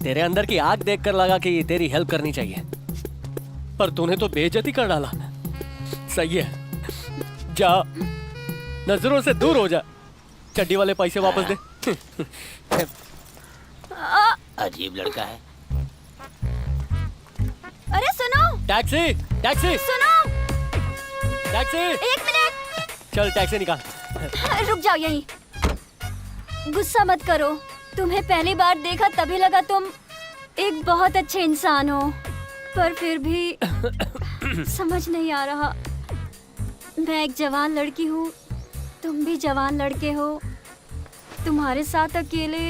तेरे अंदर की आग देखकर लगा कि तेरी हेल्प करनी चाहिए, पर तूने तो बेइज्जती कर डाला। सही है, जा, नजरों से दूर हो जा। चड्डी वाले पैसे वापस दे। अजीब लड़का है। अरे सुनो, टैक्सी, टैक्सी, सुनो, टैक्सी। 1 मिनट। चल टैक्सी निकाल। रुक जाओ यहीं। गुस्सा मत करो, तुम्हें पहली बार देखा तभी लगा तुम एक बहुत अच्छे इंसान हो, पर फिर भी समझ नहीं आ रहा। मैं एक जवान लड़की हूँ, तुम भी जवान लड़के हो, तुम्हारे साथ अकेले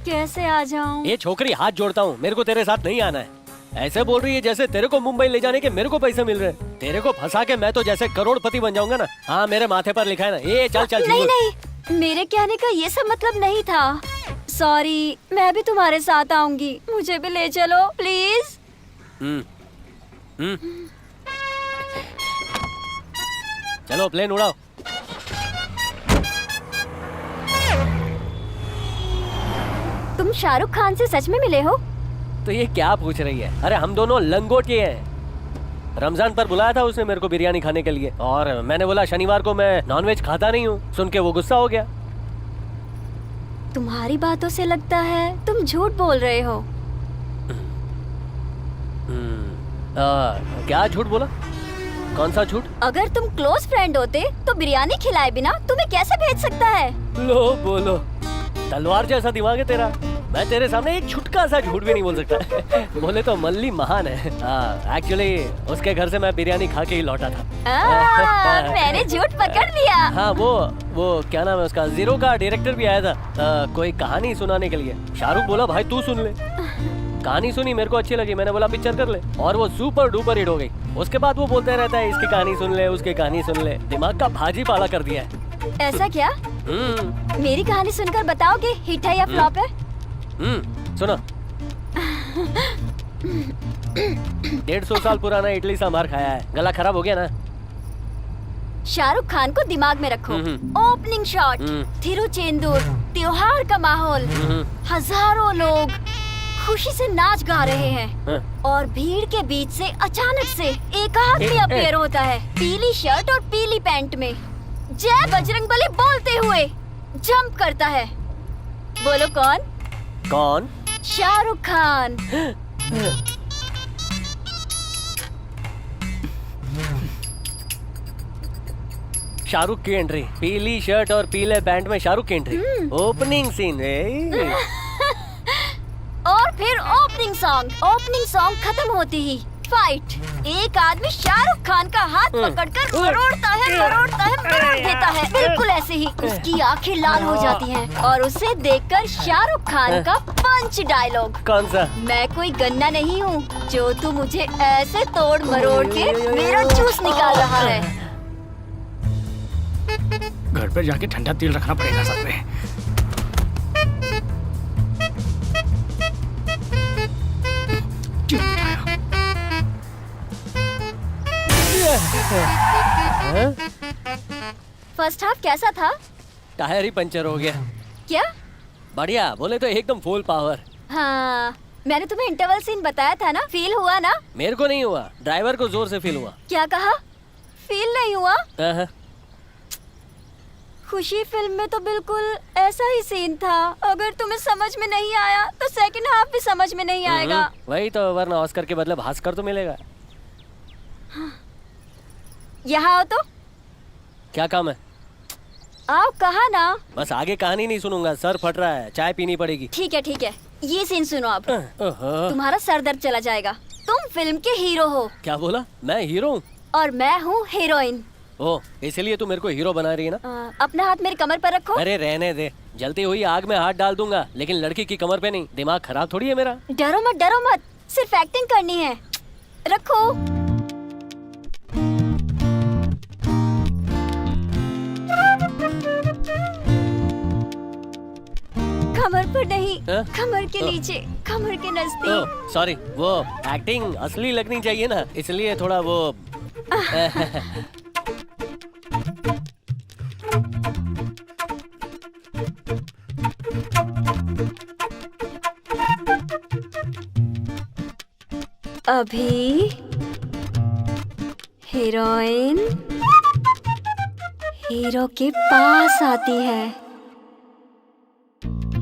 कैसे आ जाऊं? ये छोकरी, हाथ जोड़ता हूँ, मेरे को तेरे साथ नहीं आना है। ऐसे बोल रही है जैसे तेरे को मुंबई ले जाने के मेरे को पैसे मिल रहे हैं। तेरे को फंसा के मैं तो जैसे करोड़पति बन जाऊंगा ना। हाँ, मेरे माथे पर लिखा है ना। ये चल चल। नहीं नहीं, मेरे कहने का ये सब मतलब नहीं था। सॉरी, मैं भी तुम्हारे साथ आऊंगी, मुझे भी ले चलो प्लीज। चलो प्लेन उड़ाओ। तुम शाहरुख खान से सच में मिले हो? तो ये क्या पूछ रही है? अरे हम दोनों लंगोटिए हैं। रमजान पर बुलाया था उसने मेरे को बिरयानी खाने के लिए, और मैंने बोला शनिवार को मैं नॉनवेज खाता नहीं हूँ। सुन के वो गुस्सा हो गया। तुम्हारी बातों से लगता है तुम झूठ बोल रहे हो। क्या झूठ बोला? कौन सा झूठ? अगर तुम क्लोज फ्रेंड होते तो बिरयानी खिलाए बिना तुम्हें कैसे भेज सकता है? लो बोलो, तलवार जैसा दिमाग है तेरा। मैं तेरे सामने एक छुटका सा झूठ भी नहीं बोल सकता। बोले तो मल्ली महान है। एक्चुअली उसके घर से मैं बिरयानी खा के ही लौटा था। मैंने झूठ पकड़ लिया। हाँ, वो क्या नाम है उसका, जीरो का डायरेक्टर भी आया था कोई कहानी सुनाने के लिए। शाहरुख बोला भाई तू सुन ले। कहानी सुनी, मेरे को अच्छी लगी, मैंने बोला पिक्चर कर ले, और वो सुपर डुपर हिट हो गई। उसके बाद वो बोलते रहता है इसकी कहानी सुन ले, उसकी कहानी सुन ले। दिमाग का भाजी पाला कर दिया है। ऐसा क्या? मेरी कहानी सुनकर बताओगे हिट है या फ्लॉप है? सुनो। 150 साल पुराना इडली सांभर खाया है, गला खराब हो गया ना। शाहरुख खान को दिमाग में रखो। ओपनिंग शॉट, तिरुचेंदूर, त्योहार का माहौल, हजारों लोग खुशी से नाच गा रहे हैं, और भीड़ के बीच से अचानक से एक आदमी अपीयर होता है, पीली शर्ट और पीली पैंट में, जय बजरंगबली बोलते हुए जंप करता है। बोलो कौन? कौन? शाहरुख खान। शाहरुख की एंट्री, पीली शर्ट और पीले पैंट में शाहरुख की एंट्री, ओपनिंग सीन। और फिर ओपनिंग सॉन्ग खत्म होती ही फाइट। एक आदमी शाहरुख खान का हाथ पकड़कर मरोड़ता देता है, बिल्कुल ऐसे ही। उसकी आंखें लाल हो जाती हैं, और उसे देखकर शाहरुख खान का पंच डायलॉग। कौन सा? मैं कोई गन्ना नहीं हूँ जो तू मुझे ऐसे तोड़ मरोड़ के मेरा जूस निकाल रहा है। घर पर जाके ठंडा तेल रखना पड़ेगा साथ में। फर्स्ट हाफ कैसा था? टायर ही पंचर हो गया। क्या? बढ़िया, बोले तो एकदम फुल पावर। हाँ, मैंने तुम्हें इंटरवल सीन बताया था ना, फील हुआ ना? मेरे को नहीं हुआ, ड्राइवर को जोर से फील हुआ। क्या कहा? फील नहीं हुआ? खुशी फिल्म में तो बिल्कुल ऐसा ही सीन था। अगर तुम्हें समझ में नहीं आया तो सेकंड हाफ भी समझ में नहीं आएगा। वही तो, वरना ऑस्कर के बदले भास्कर तो मिलेगा। यहाँ आओ तो। क्या काम है? आओ, कहा ना। बस आगे कहानी नहीं सुनूंगा, सर फट रहा है, चाय पीनी पड़ेगी। ठीक है, ये सीन सुनो अब। तुम्हारा सर दर्द चला जाएगा। तुम फिल्म के हीरो हो। क्या बोला? मैं हीरो हूँ? और मैं हूँ हीरोइन। ओ, इसलिए तू मेरे को हीरो बना रही है ना? अपना हाथ मेरी कमर पर रखो। अरे रहने दे, जलती हुई आग में हाथ डाल दूंगा, लेकिन लड़की की कमर पे नहीं। दिमाग खराब थोड़ी है मेरा। डरो मत, सिर्फ एक्टिंग करनी है। रखो। कमर पर नहीं, कमर के नीचे, कमर के नजदीक। सॉरी, वो एक्टिंग असली लगनी चाहिए ना, इसलिए थोड़ा वो अभी हीरोइन हीरो के पास आती है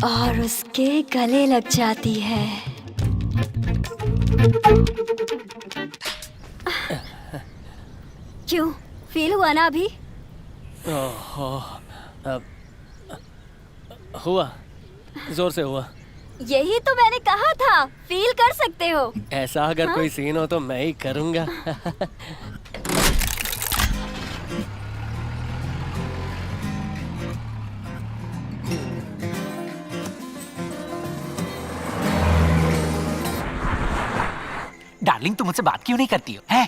और उसके गले लग जाती है। क्यों, फील हुआ ना अभी? हुआ। जोर से हुआ। यही तो मैंने कहा था, फील कर सकते हो। ऐसा अगर कोई सीन हो तो मैं ही करूंगा। डार्लिंग तुम मुझसे बात क्यों नहीं करती हो? हैं?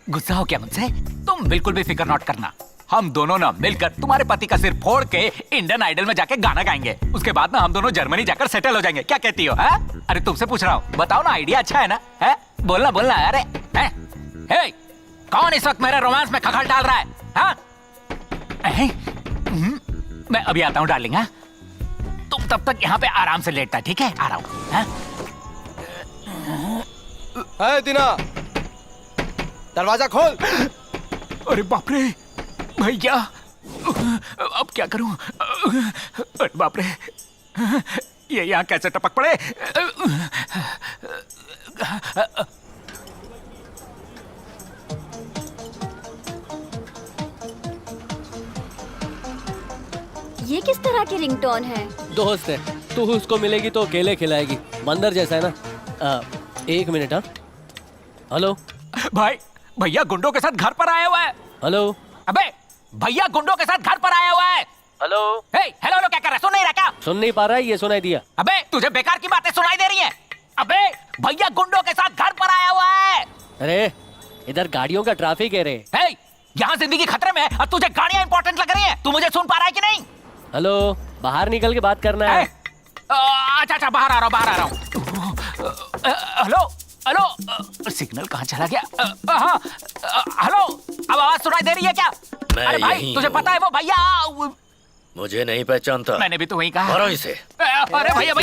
गुस्सा हो क्या मुझसे? तुम बिल्कुल भी फिक्र नॉट करना। हम दोनों ना मिलकर तुम्हारे पति का सिर फोड़ के इंडियन आइडल में जाके गाना गाएंगे। उसके बाद ना हम दोनों जर्मनी जाकर सेटल हो जाएंगे। क्या कहती हो? है? अरे तुमसे पूछ रहा हूँ, बताओ ना, आइडिया अच्छा है ना? है? बोलना बोलना। अरे है? हे, कौन इस वक्त मेरे रोमांस में खखल डाल रहा है? हाँ? मैं अभी आता हूँ डार्लिंग। हाँ? तुम तब तक यहाँ पे आराम से लेटता, ठीक है? आ रहा हूँ। है दीना, दरवाजा खोल। अरे बाप रे भैया, अब क्या करूं? अरे बाप रे, ये यहाँ कैसे टपक पड़े? ये किस तरह की रिंगटोन है? दोस्त है, तू उसको मिलेगी तो केले खिलाएगी। बंदर जैसा है ना। 1 मिनट। हाँ, हेलो भाई, भैया गुंडों के साथ घर पर आया हुआ है। हेलो। अबे भैया गुंडों के साथ घर पर आया हुआ है। हेलो। हे, हेलो हेलो, क्या कर रहा है? सुन नहीं रहा क्या? सुन नहीं पा रहा है? ये सुनाई दिया। अबे तुझे बेकार की बातें सुनाई दे रही हैं। अबे भैया गुंडों के साथ घर पर आया हुआ है। अरे इधर गाड़ियों का ट्रैफिक है रे। हे, यहाँ जिंदगी खतरे में है और तुझे गाड़ियाँ इंपॉर्टेंट लग रही हैं। तू मुझे सुन पा रहा है कि नहीं? हेलो, बाहर निकल के बात करना है। अच्छा, बाहर आ रहा हूँ। हेलो हेलो, सिग्नल कहाँ चला गया? हाँ, हेलो, अब आवाज सुनाई दे रही है क्या? मैं अरे भाई, तुझे पता है वो भैया? मुझे नहीं पहचानता। मैंने भी तो वही कहा। मारो इसे। अरे भैया,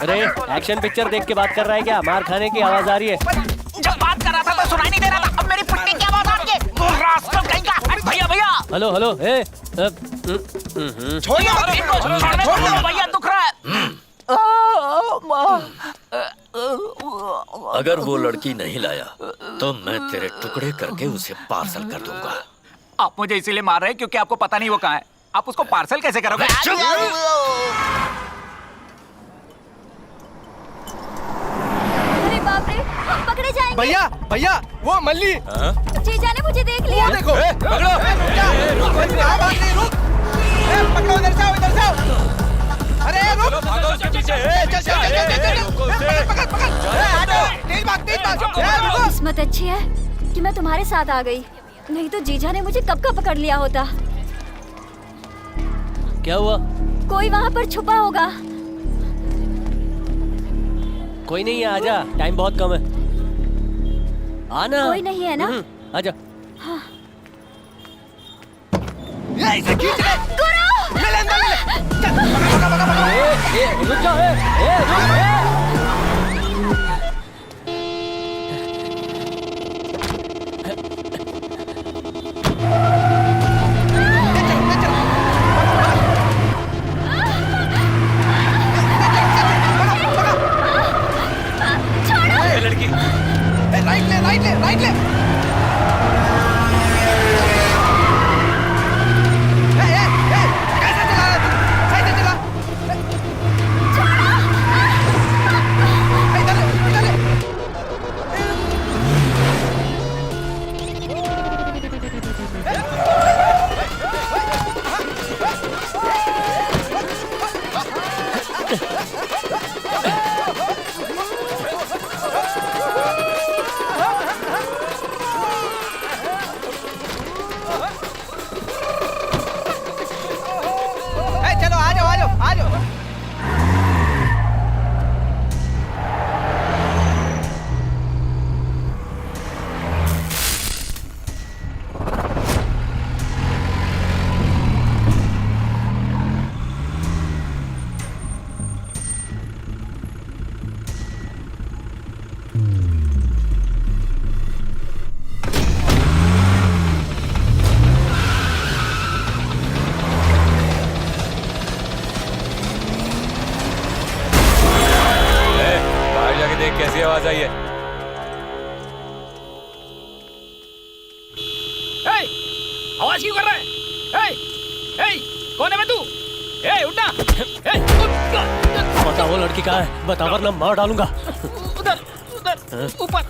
अरे एक्शन पिक्चर देख के बात कर रहा है क्या? मार खाने की आवाज आ रही है। जब बात कर रहा था तो सुनाई नहीं दे रहा था। अब मेरी पिट्टी की आवाज आ रही है। रास्ता कहीं का। भैया भैया, हेलो हेलो। छोड़ भैया, दुख रहा है। अगर वो लड़की नहीं लाया तो मैं तेरे टुकड़े करके उसे पार्सल कर दूंगा। आप मुझे इसीलिए मार रहे हैं क्योंकि आपको पता नहीं वो कहाँ है। आप उसको पार्सल कैसे करोगे? अरे बाप रे, हम पकड़े जाएंगे। भैया भैया, वो मल्ली। जीजा ने मुझे देख लिया। देखो, पकड़ो। पकड़ो, इधर से आओ, इधर से आओ। अरे रुक, किस्मत अच्छी है कि मैं तुम्हारे साथ आ गई, नहीं तो जीजा ने मुझे कब का पकड़ लिया होता। क्या हुआ? कोई वहाँ पर छुपा होगा। कोई नहीं है, आजा, टाइम बहुत कम है। आना। कोई नहीं है ना? आजा। हाँ। इसे खींच ले। ले ले ले। रुक जाओ। रुक। लड़की, राइट ले, राइट ले, राइट ले। कैसे चला रहा तू? सही से चला। इधर ले, इधर ले। चलो आ जाओ, आ जाओ, आ जाओ। देख कैसी आवाज आई है। आवाज क्यों कर रहा है? कौन है बे तू? ए उठना, ए बता वो लड़की कहाँ है, बता वरना मार डालूंगा। उधर उधर ऊपर।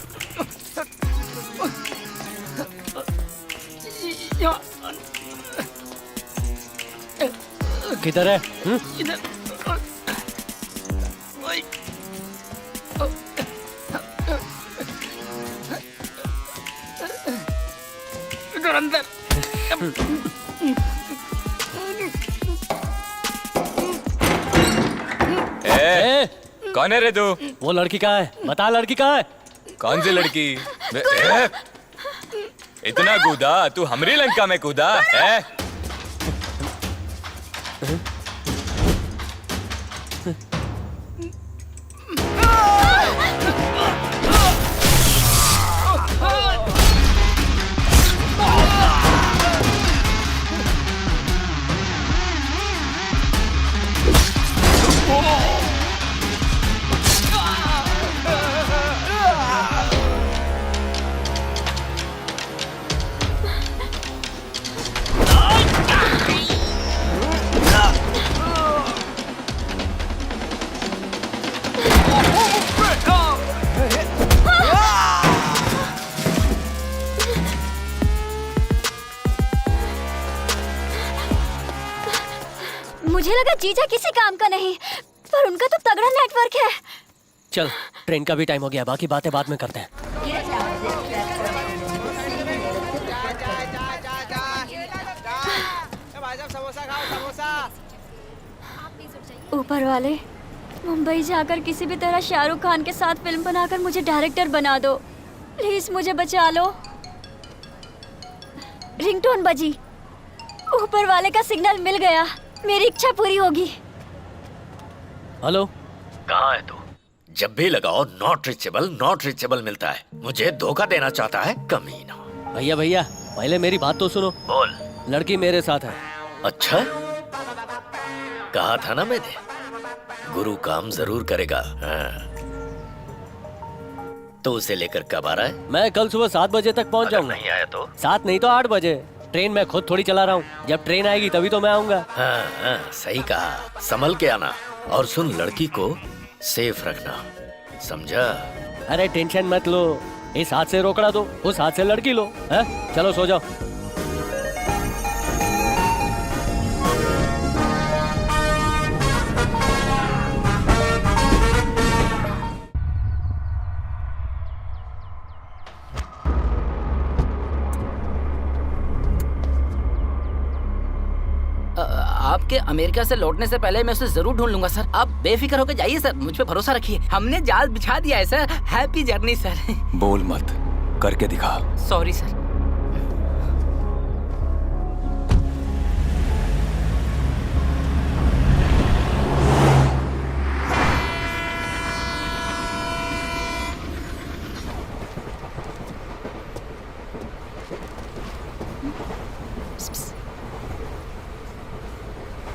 किधर है? इधर। इधर अंदर। कौन है रे तू? वो लड़की कहाँ है, बता लड़की कहाँ है? कौन सी लड़की? इतना कूदा तू हमरी लंका में कूदा है? मुझे लगा जीजा किसी काम का नहीं, पर उनका तो तगड़ा नेटवर्क है। चल ट्रेन का भी टाइम हो गया, बाकी बातें बाद में करते हैं। ऊपर वाले, मुंबई जाकर किसी भी तरह शाहरुख खान के साथ फिल्म बनाकर मुझे डायरेक्टर बना दो। प्लीज मुझे बचा लो। रिंगटोन बजी, ऊपर वाले का सिग्नल मिल गया, मेरी इच्छा पूरी होगी। हेलो, कहाँ है तू? जब भी लगाओ नॉट रीचेबल मिलता है। मुझे धोखा देना चाहता है, कमीना। भैया भैया पहले मेरी बात तो सुनो। बोल। लड़की मेरे साथ है। अच्छा, कहा था ना मैंने, गुरु काम जरूर करेगा। हाँ। तो उसे लेकर कब आ रहा है? मैं कल सुबह 7 बजे तक पहुंच जाऊंगा। नहीं आया तो? 7 नहीं तो 8 बजे। ट्रेन मैं खुद थोड़ी चला रहा हूँ, जब ट्रेन आएगी तभी तो मैं आऊंगा। हाँ, हाँ, सही कहा। संभल के आना, और सुन, लड़की को सेफ रखना, समझा? अरे टेंशन मत लो, इस हाथ से रोकड़ा दो, उस हाथ से लड़की लो। है? चलो सो जाओ। आपके अमेरिका से लौटने से पहले मैं उसे जरूर ढूंढ लूंगा सर। आप बेफिक्र होकर जाइए सर, मुझ पे भरोसा रखिए। हमने जाल बिछा दिया है सर। Happy journey sir. बोल मत, करके दिखा। Sorry sir.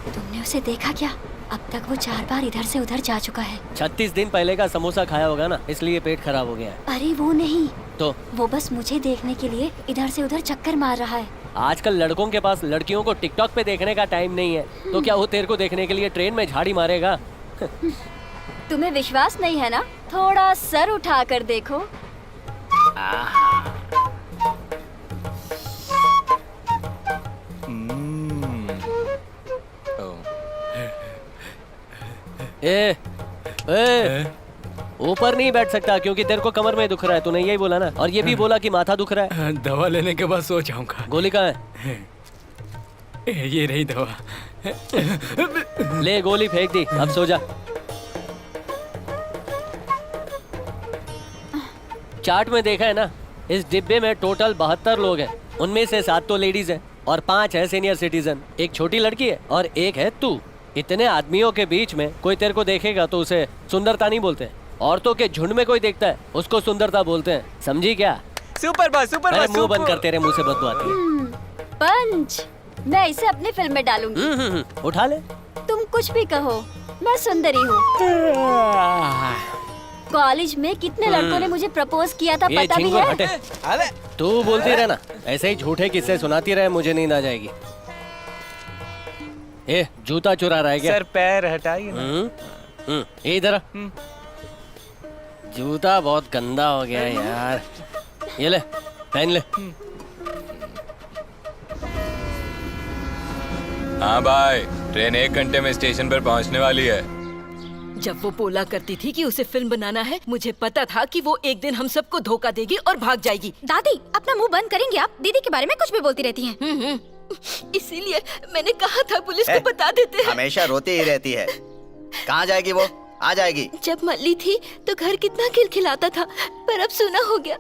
तुमने उसे देखा क्या? अब तक वो 4 बार इधर से उधर जा चुका है। 36 दिन पहले का समोसा खाया होगा ना, इसलिए पेट खराब हो गया है। अरे वो नहीं, तो वो बस मुझे देखने के लिए इधर से उधर चक्कर मार रहा है। आजकल लड़कों के पास लड़कियों को टिकटॉक पे देखने का टाइम नहीं है, तो क्या वो तेरे को देखने के लिए ट्रेन में झाड़ी मारेगा? तुम्हें विश्वास नहीं है ना? थोड़ा सर उठा कर देखो। ए, ए, ऊपर नहीं बैठ सकता क्योंकि तेरे को कमर में दुख रहा है। तूने यही बोला ना, और ये भी बोला कि माथा दुख रहा है। दवा लेने के बाद सो जाऊंगा। गोली कहाँ है? ये रही दवा। ले गोली फेंक दी, अब सो जा। चार्ट में देखा है ना, इस डिब्बे में टोटल 72 लोग हैं। उनमें से 7 तो लेडीज हैं और 5 है सीनियर सिटीजन। एक छोटी लड़की है और एक है तू। इतने आदमियों के बीच में कोई तेरे को देखेगा तो उसे सुंदरता नहीं बोलते। औरतों के झुंड में कोई देखता है उसको सुंदरता बोलते हैं, समझी क्या? Super boss, super boss. मुंह बंद कर, तेरे मुंह से बदबू आती है। पंच, मैं इसे अपनी फिल्म में डालूंगी। उठा ले। तुम कुछ भी कहो, मैं सुंदरी हूँ। कॉलेज में कितने लड़कों ने मुझे प्रपोज किया था पता भी है? अरे तू बोलती रहे ना, ऐसे ही झूठे किस्से सुनाती रहे, मुझे नींद आ जाएगी। ए जूता चुरा रहा है क्या? सर पैर हटाइए ना। ये इधर आ। जूता बहुत गंदा हो गया यार। ये ले पहन ले। हाँ भाई, ट्रेन 1 घंटे में स्टेशन पर पहुंचने वाली है। जब वो बोला करती थी कि उसे फिल्म बनाना है, मुझे पता था कि वो एक दिन हम सबको धोखा देगी और भाग जाएगी। दादी अपना मुंह बंद करेंगे आप? दीदी के बारे में कुछ भी बोलती रहती हैं। इसीलिए मैंने कहा था पुलिस को बता देते हैं। हमेशा रोती ही रहती है। कहाँ जाएगी वो? आ जाएगी। जब मल्ली थी तो घर कितना खिलखिलाता था, पर अब सुना हो गया।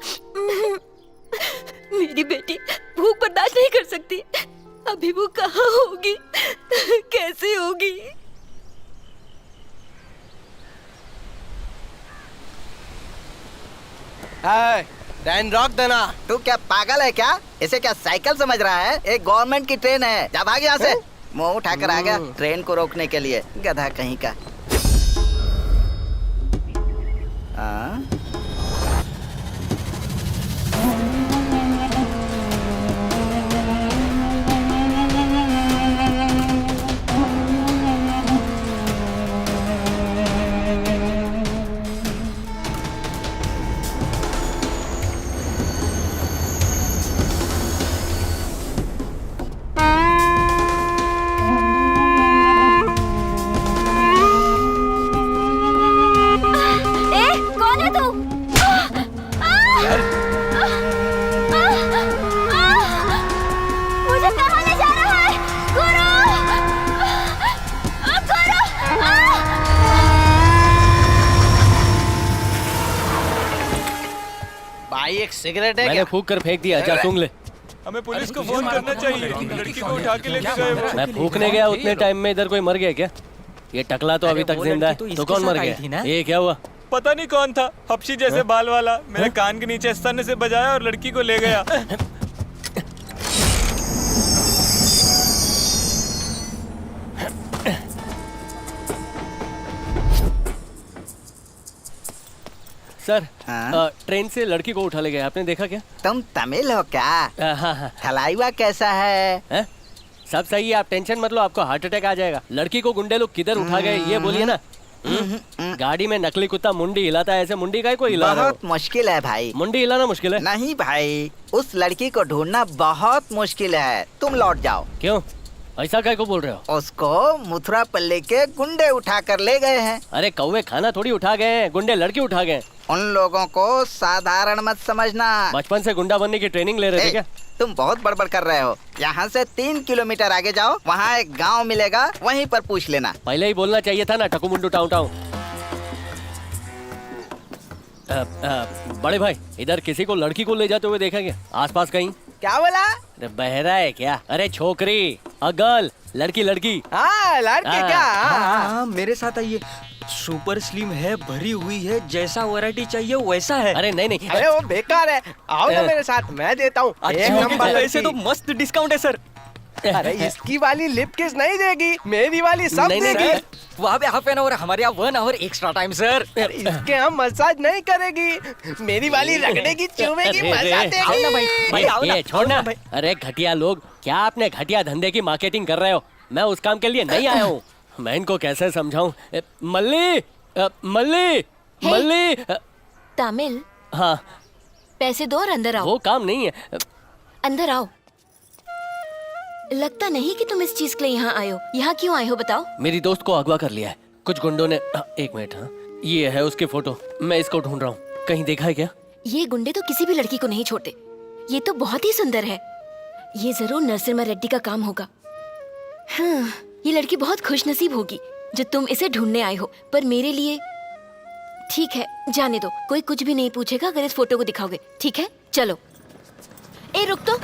मेरी बेटी भूख बर्दाश्त नहीं कर सकती। अभी वो कहाँ होगी, कैसे होगी? ट्रेन रोक देना। तू क्या पागल है क्या? इसे क्या साइकिल समझ रहा है? एक गवर्नमेंट की ट्रेन है। जा भाग यहाँ से। मुंह उठाकर आ गया ट्रेन को रोकने के लिए, गधा कहीं का। भाई एक सिगरेट है? मैंने फूंक कर फेंक दिया। जा सूंघ ले। हमें पुलिस को फोन करना चाहिए। लड़की को उठा के लेके गए वो। मैं फूकने गया उतने टाइम में इधर कोई मर गया क्या? ये टकला तो अभी तक जिंदा है। तो कौन मर गया? ये क्या हुआ? पता नहीं कौन था, हपशी जैसे बाल वाला। मेरे कान के नीचे स्तन से बजाया और लड़की को ले गया। सर ट्रेन से लड़की को उठा ले गए, आपने देखा क्या? तुम तमिल हो क्या? हाँ। थलाइवा कैसा है? सब सही है, आप टेंशन मत लो, आपको हार्ट अटैक आ जाएगा। लड़की को गुंडे लोग किधर उठा गए ये बोलिए ना। गाड़ी में नकली कुत्ता मुंडी हिलाता है, ऐसे मुंडी का कोई हिला रहा हो? बहुत मुश्किल है भाई। मुंडी हिलाना मुश्किल है? नहीं भाई, उस लड़की को ढूंढना बहुत मुश्किल है। तुम लौट जाओ। क्यों ऐसा काय को बोल रहे हो? उसको मथुरा पल्ले के गुंडे उठा कर ले गए हैं। अरे कौवे खाना थोड़ी उठा गए हैं, गुंडे लड़की उठा गए। उन लोगों को साधारण मत समझना। बचपन से गुंडा बनने की ट्रेनिंग ले रहे थे क्या? तुम बहुत बड़बड़ कर रहे हो। यहाँ से 3 किलोमीटर आगे जाओ, वहाँ एक गांव मिलेगा, वहीं पर पूछ लेना। पहले ही बोलना चाहिए था ना, टकू मुंडू टाऊ टाऊ। बड़े भाई, इधर किसी को लड़की को ले जाते हुए देखा क्या आसपास कहीं? क्या बोला? अरे बहरा है क्या? अरे छोकरी, गर्ल, लड़की लड़की। हाँ लड़की क्या? हाँ, मेरे साथ आइए। सुपर स्लिम है, भरी हुई है, जैसा वैरायटी चाहिए वैसा है। अरे नहीं। अरे वो बेकार है, आओ ना मेरे साथ, मैं देता हूँ एक नंबर। वैसे तो मस्त डिस्काउंट है सर। अरे इसकी वाली लिप किस नहीं देगी, मेरी वाली सब देगी। वहाँ पे हाफ एन आवर, हमारे यहाँ 1 आवर एक्स्ट्रा टाइम सर। इसके हम मसाज नहीं करेगी, मेरी वाली रगड़ेगी, चूमेगी, मजा देगी। ये छोड़ना। अरे घटिया लोग, क्या आपने घटिया धंधे की मार्केटिंग कर रहे हो? मैं उस काम के लिए नहीं आया हूँ। मैं इनको कैसे समझाऊं? मल्ली मल्ली तमिल। हाँ पैसे दो और अंदर आओ। वो काम नहीं है। अंदर आओ। लगता नहीं कि तुम इस चीज के लिए यहाँ आए हो। यहाँ क्यों आए हो बताओ? मेरी दोस्त को अगवा कर लिया है कुछ गुंडों ने। एक मिनट। हाँ ये है उसकी फोटो, मैं इसको ढूंढ रहा हूँ। कहीं देखा है क्या? ये गुंडे तो किसी भी लड़की को नहीं छोड़ते। ये तो बहुत ही सुंदर है। ये जरूर नरसिम्हा रेड्डी का काम होगा। हाँ, ये लड़की बहुत खुशनसीब होगी जो तुम इसे ढूंढने आए हो। पर मेरे लिए ठीक है, जाने दो। कोई कुछ भी नहीं पूछेगा अगर इस फोटो को दिखाओगे। ठीक है चलो। ए रुक तो,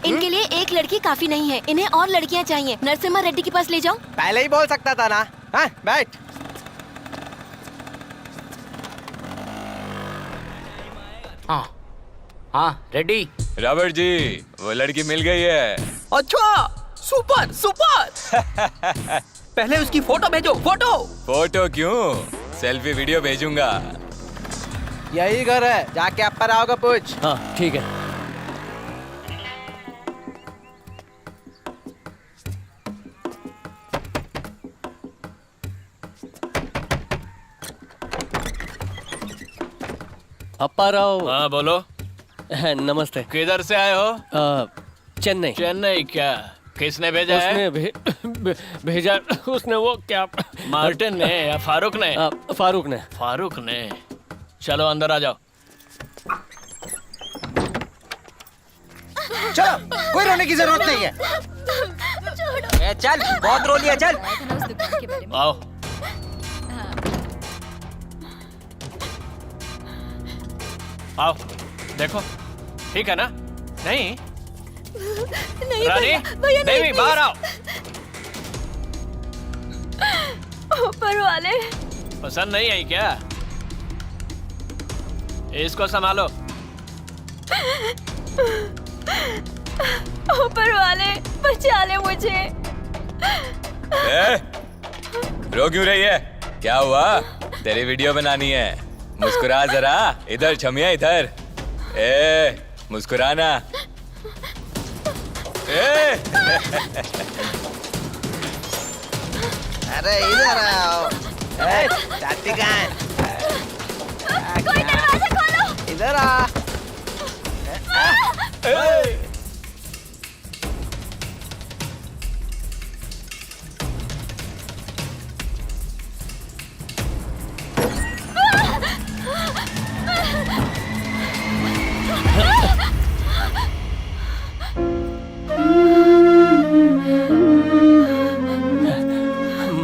इनके लिए एक लड़की काफी नहीं है, इन्हें और लड़कियां चाहिए। नरसिम्हा रेड्डी के पास ले जाओ। पहले ही बोल सकता था ना। हाँ बैठ। हाँ रेड्डी। रॉबर्ट जी, वो लड़की मिल गई है। अच्छा सुपर सुपर। पहले उसकी फोटो भेजो। फोटो क्यों, सेल्फी वीडियो भेजूंगा। यही घर है, जाके अपर आओगे पूछ। हाँ ठीक है। अप्पा राव। हाँ बोलो। नमस्ते। किधर से आए हो? चेन्नई। चेन्नई क्या? किसने भेजा है? भेजा उसने, वो क्या मार्टिन ने या फारूक ने? फारूक ने। फारूक ने। चलो अंदर आ जाओ। चलो, कोई रोने की जरूरत नहीं है। चल, बहुत रो लिया, चल। आओ। आओ, देखो, ठीक है ना? नहीं? नहीं रानी, भैया देवी बाहर आओ। ऊपर वाले। पसंद नहीं आई क्या? इसको संभालो। ऊपर वाले, बचा ले मुझे। रो क्यों रही है? क्या हुआ? तेरी वीडियो बनानी है, मुस्कुरा जरा। इधर छमिया, इधर। मुस्कुराना। अरे इधर आओ। चाची कहाँ है? कोई दरवाजा खोलो। इधर आ।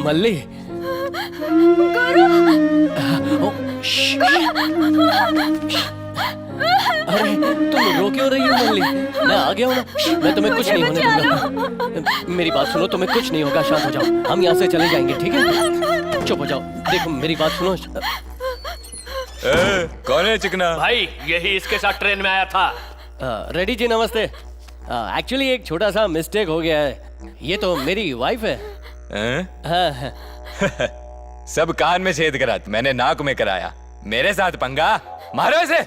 मल्ली। गुरु। अरे तुम रो क्यों रही हो मल्ली? मैं आ गया हूँ ना, मैं तुम्हें कुछ नहीं होने दूंगा। मेरी बात सुनो, तुम्हें कुछ नहीं होगा, शांत हो जाओ। हम यहाँ से चले जाएंगे, ठीक है? चुप हो जाओ। देखो मेरी बात सुनो। कौन है चिकना? भाई यही इसके साथ ट्रेन में आया था। रेडी जी नमस्ते। एक्चुअली एक छोटा सा मिस्टेक हो गया है। ये तो मेरी वाइफ है। हाँ। सब कान में छेद करा, मैंने नाक में कराया। मेरे साथ पंगा, मारो इसे।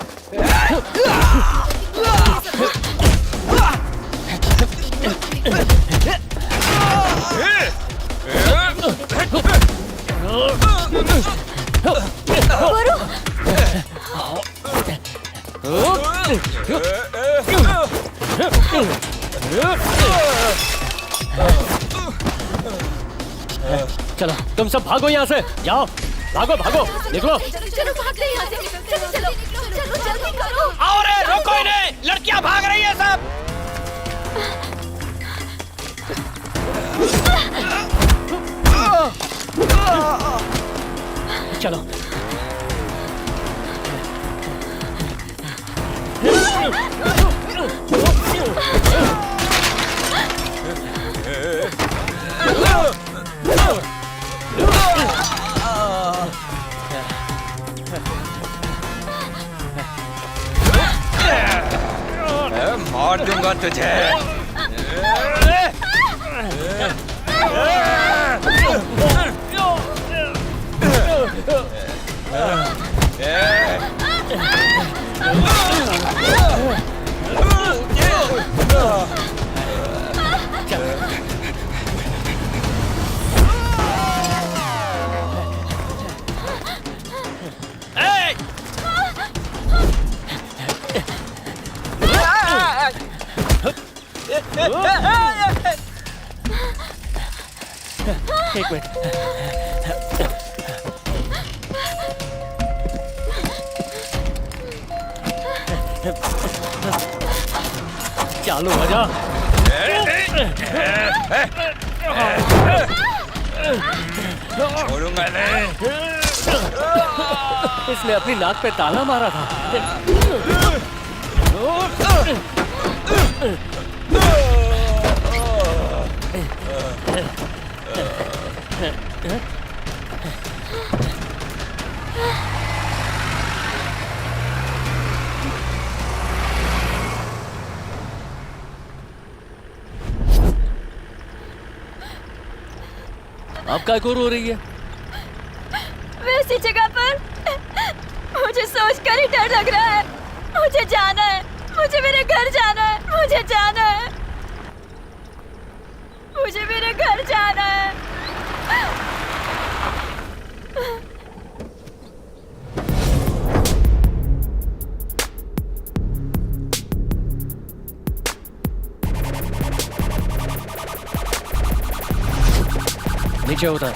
चलो तुम सब भागो यहाँ से, जाओ भागो भागो, निकलो। चलो भागते हैं यहाँ से। चलो चलो चलो जल्दी करो। आओ रे, रुको इन्हें, लड़कियां भाग रही है सब। चलो। मार दूंगा तुझे। एक मिनट। चालू हो जा। छोड़ूंगा नहीं। इसने अपनी नाक पे ताला मारा था। अब क्या रो रही है? वैसी जगह पर मुझे सोचकर ही डर लग रहा है। मुझे जाना है, मुझे मेरे घर जाना है, मुझे जाना है, मुझे मेरे घर जाना है। नीचे उतर।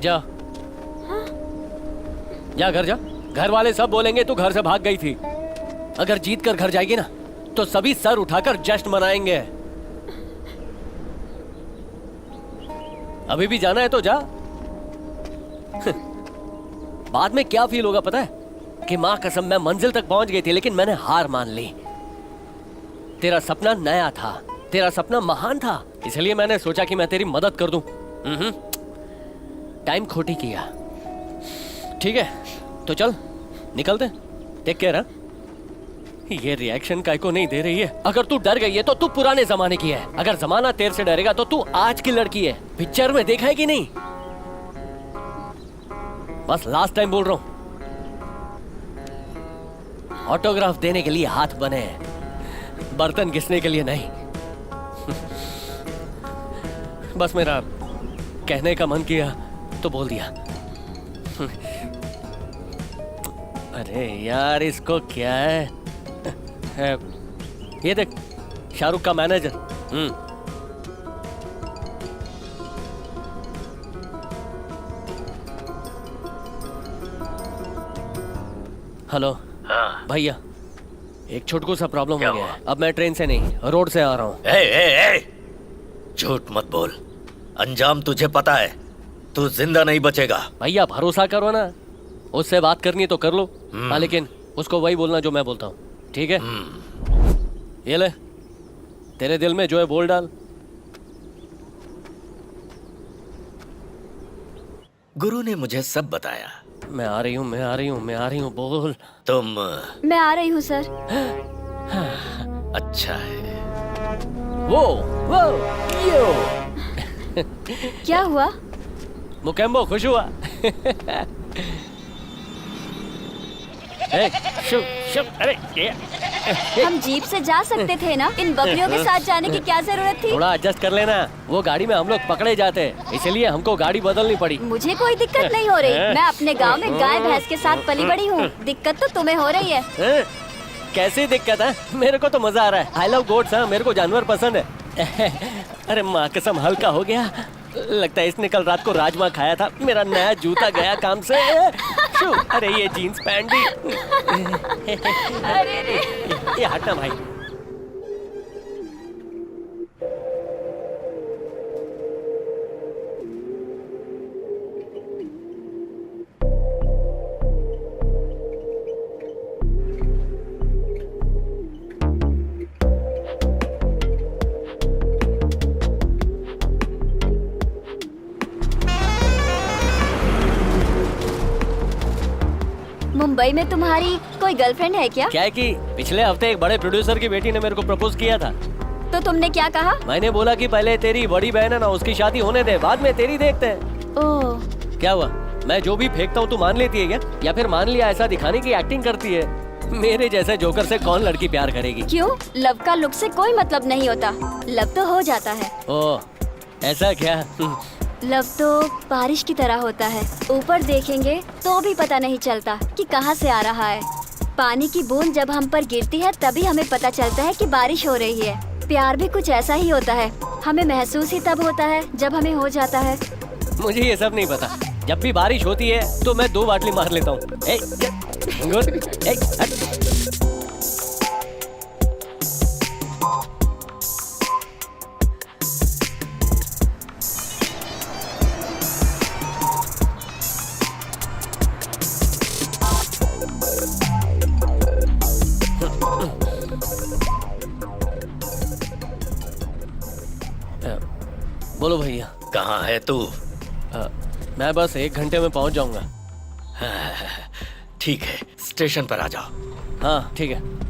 जा जा घर जा। घर वाले सब बोलेंगे तू घर से भाग गई थी। अगर जीत कर घर जाएगी ना तो सभी सर उठाकर जश्न मनाएंगे। अभी भी जाना है तो जा। बाद में क्या फील होगा पता है कि मां कसम मैं मंजिल तक पहुंच गई थी लेकिन मैंने हार मान ली। तेरा सपना नया था, तेरा सपना महान था, इसलिए मैंने सोचा कि मैं तेरी मदद कर दूं। टाइम खोटी किया। ठीक है तो चल निकलते। Take care. हाँ, ये रिएक्शन काय को नहीं दे रही है। अगर तू डर गई है तो तू पुराने जमाने की है। अगर जमाना तेरे से डरेगा तो तू आज की लड़की है। पिक्चर में देखा है कि नहीं? बस लास्ट टाइम बोल रहा हूं, ऑटोग्राफ देने के लिए हाथ बने हैं, बर्तन घिसने के लिए नहीं। बस मेरा कहने का मन किया तो बोल दिया। अरे यार इसको क्या है? ये देख शाहरुख का मैनेजर। हेलो। हाँ भैया एक छोटकू सा प्रॉब्लम हो गया है। अब मैं ट्रेन से नहीं रोड से आ रहा हूँ। झूठ मत बोल, अंजाम तुझे पता है, तू जिंदा नहीं बचेगा। भैया भरोसा करो ना, उससे बात करनी है तो कर लो। हाँ लेकिन उसको वही बोलना जो मैं बोलता हूँ, ठीक है? ये ले, तेरे दिल में जो है बोल डाल। गुरु ने मुझे सब बताया। मैं आ रही हूँ, मैं आ रही हूँ, मैं आ रही हूँ, बोल। तुम? मैं आ रही हूँ सर। अच्छा है। वो यो। क्या हुआ? मुकेम्बो खुश हुआ। शुभ शुभ। अरे हम जीप से जा सकते थे ना, इन बकरियों के साथ जाने की क्या जरूरत थी? थोड़ा एडजस्ट कर लेना। वो गाड़ी में हम लोग पकड़े जाते, इसलिए हमको गाड़ी बदलनी पड़ी। मुझे कोई दिक्कत नहीं हो रही। मैं अपने गांव में गाय भैंस के साथ पली बड़ी हूँ। दिक्कत तो तुम्हें हो रही है। कैसी दिक्कत है? मेरे को तो मजा आ रहा है। I love goats. मेरे को जानवर पसंद है। अरे माँ कसम हल्का हो गया। लगता है इसने कल रात को राजमा खाया था। मेरा नया जूता गया काम से। अरे ये जीन्स पैंट भी। अरे रे। ये हटना भाई। मुंबई में तुम्हारी कोई गर्लफ्रेंड है क्या? क्या है कि पिछले हफ्ते एक बड़े प्रोड्यूसर की बेटी ने मेरे को प्रपोज किया था। तो तुमने क्या कहा? मैंने बोला कि पहले तेरी बड़ी बहन है ना, उसकी शादी होने दे, बाद में तेरी देखते हैं। ओह। क्या हुआ? मैं जो भी फेंकता हूँ तू मान लेती है क्या? या फिर मान लिया ऐसा दिखाने की एक्टिंग करती है? मेरे जैसे जोकर से कौन लड़की प्यार करेगी? क्यों? लव का लुक से कोई मतलब नहीं होता। लव तो हो जाता है। ओह ऐसा क्या? लव तो बारिश की तरह होता है। ऊपर देखेंगे तो भी पता नहीं चलता कि कहाँ से आ रहा है। पानी की बूंद जब हम पर गिरती है तभी हमें पता चलता है कि बारिश हो रही है। प्यार भी कुछ ऐसा ही होता है। हमें महसूस ही तब होता है जब हमें हो जाता है। मुझे ये सब नहीं पता। जब भी बारिश होती है तो मैं 2 बाटली मार लेता हूँ। बोलो भैया। कहाँ है तू? मैं बस 1 घंटे में पहुंच जाऊंगा। ठीक है, स्टेशन पर आ जाओ। हाँ ठीक है।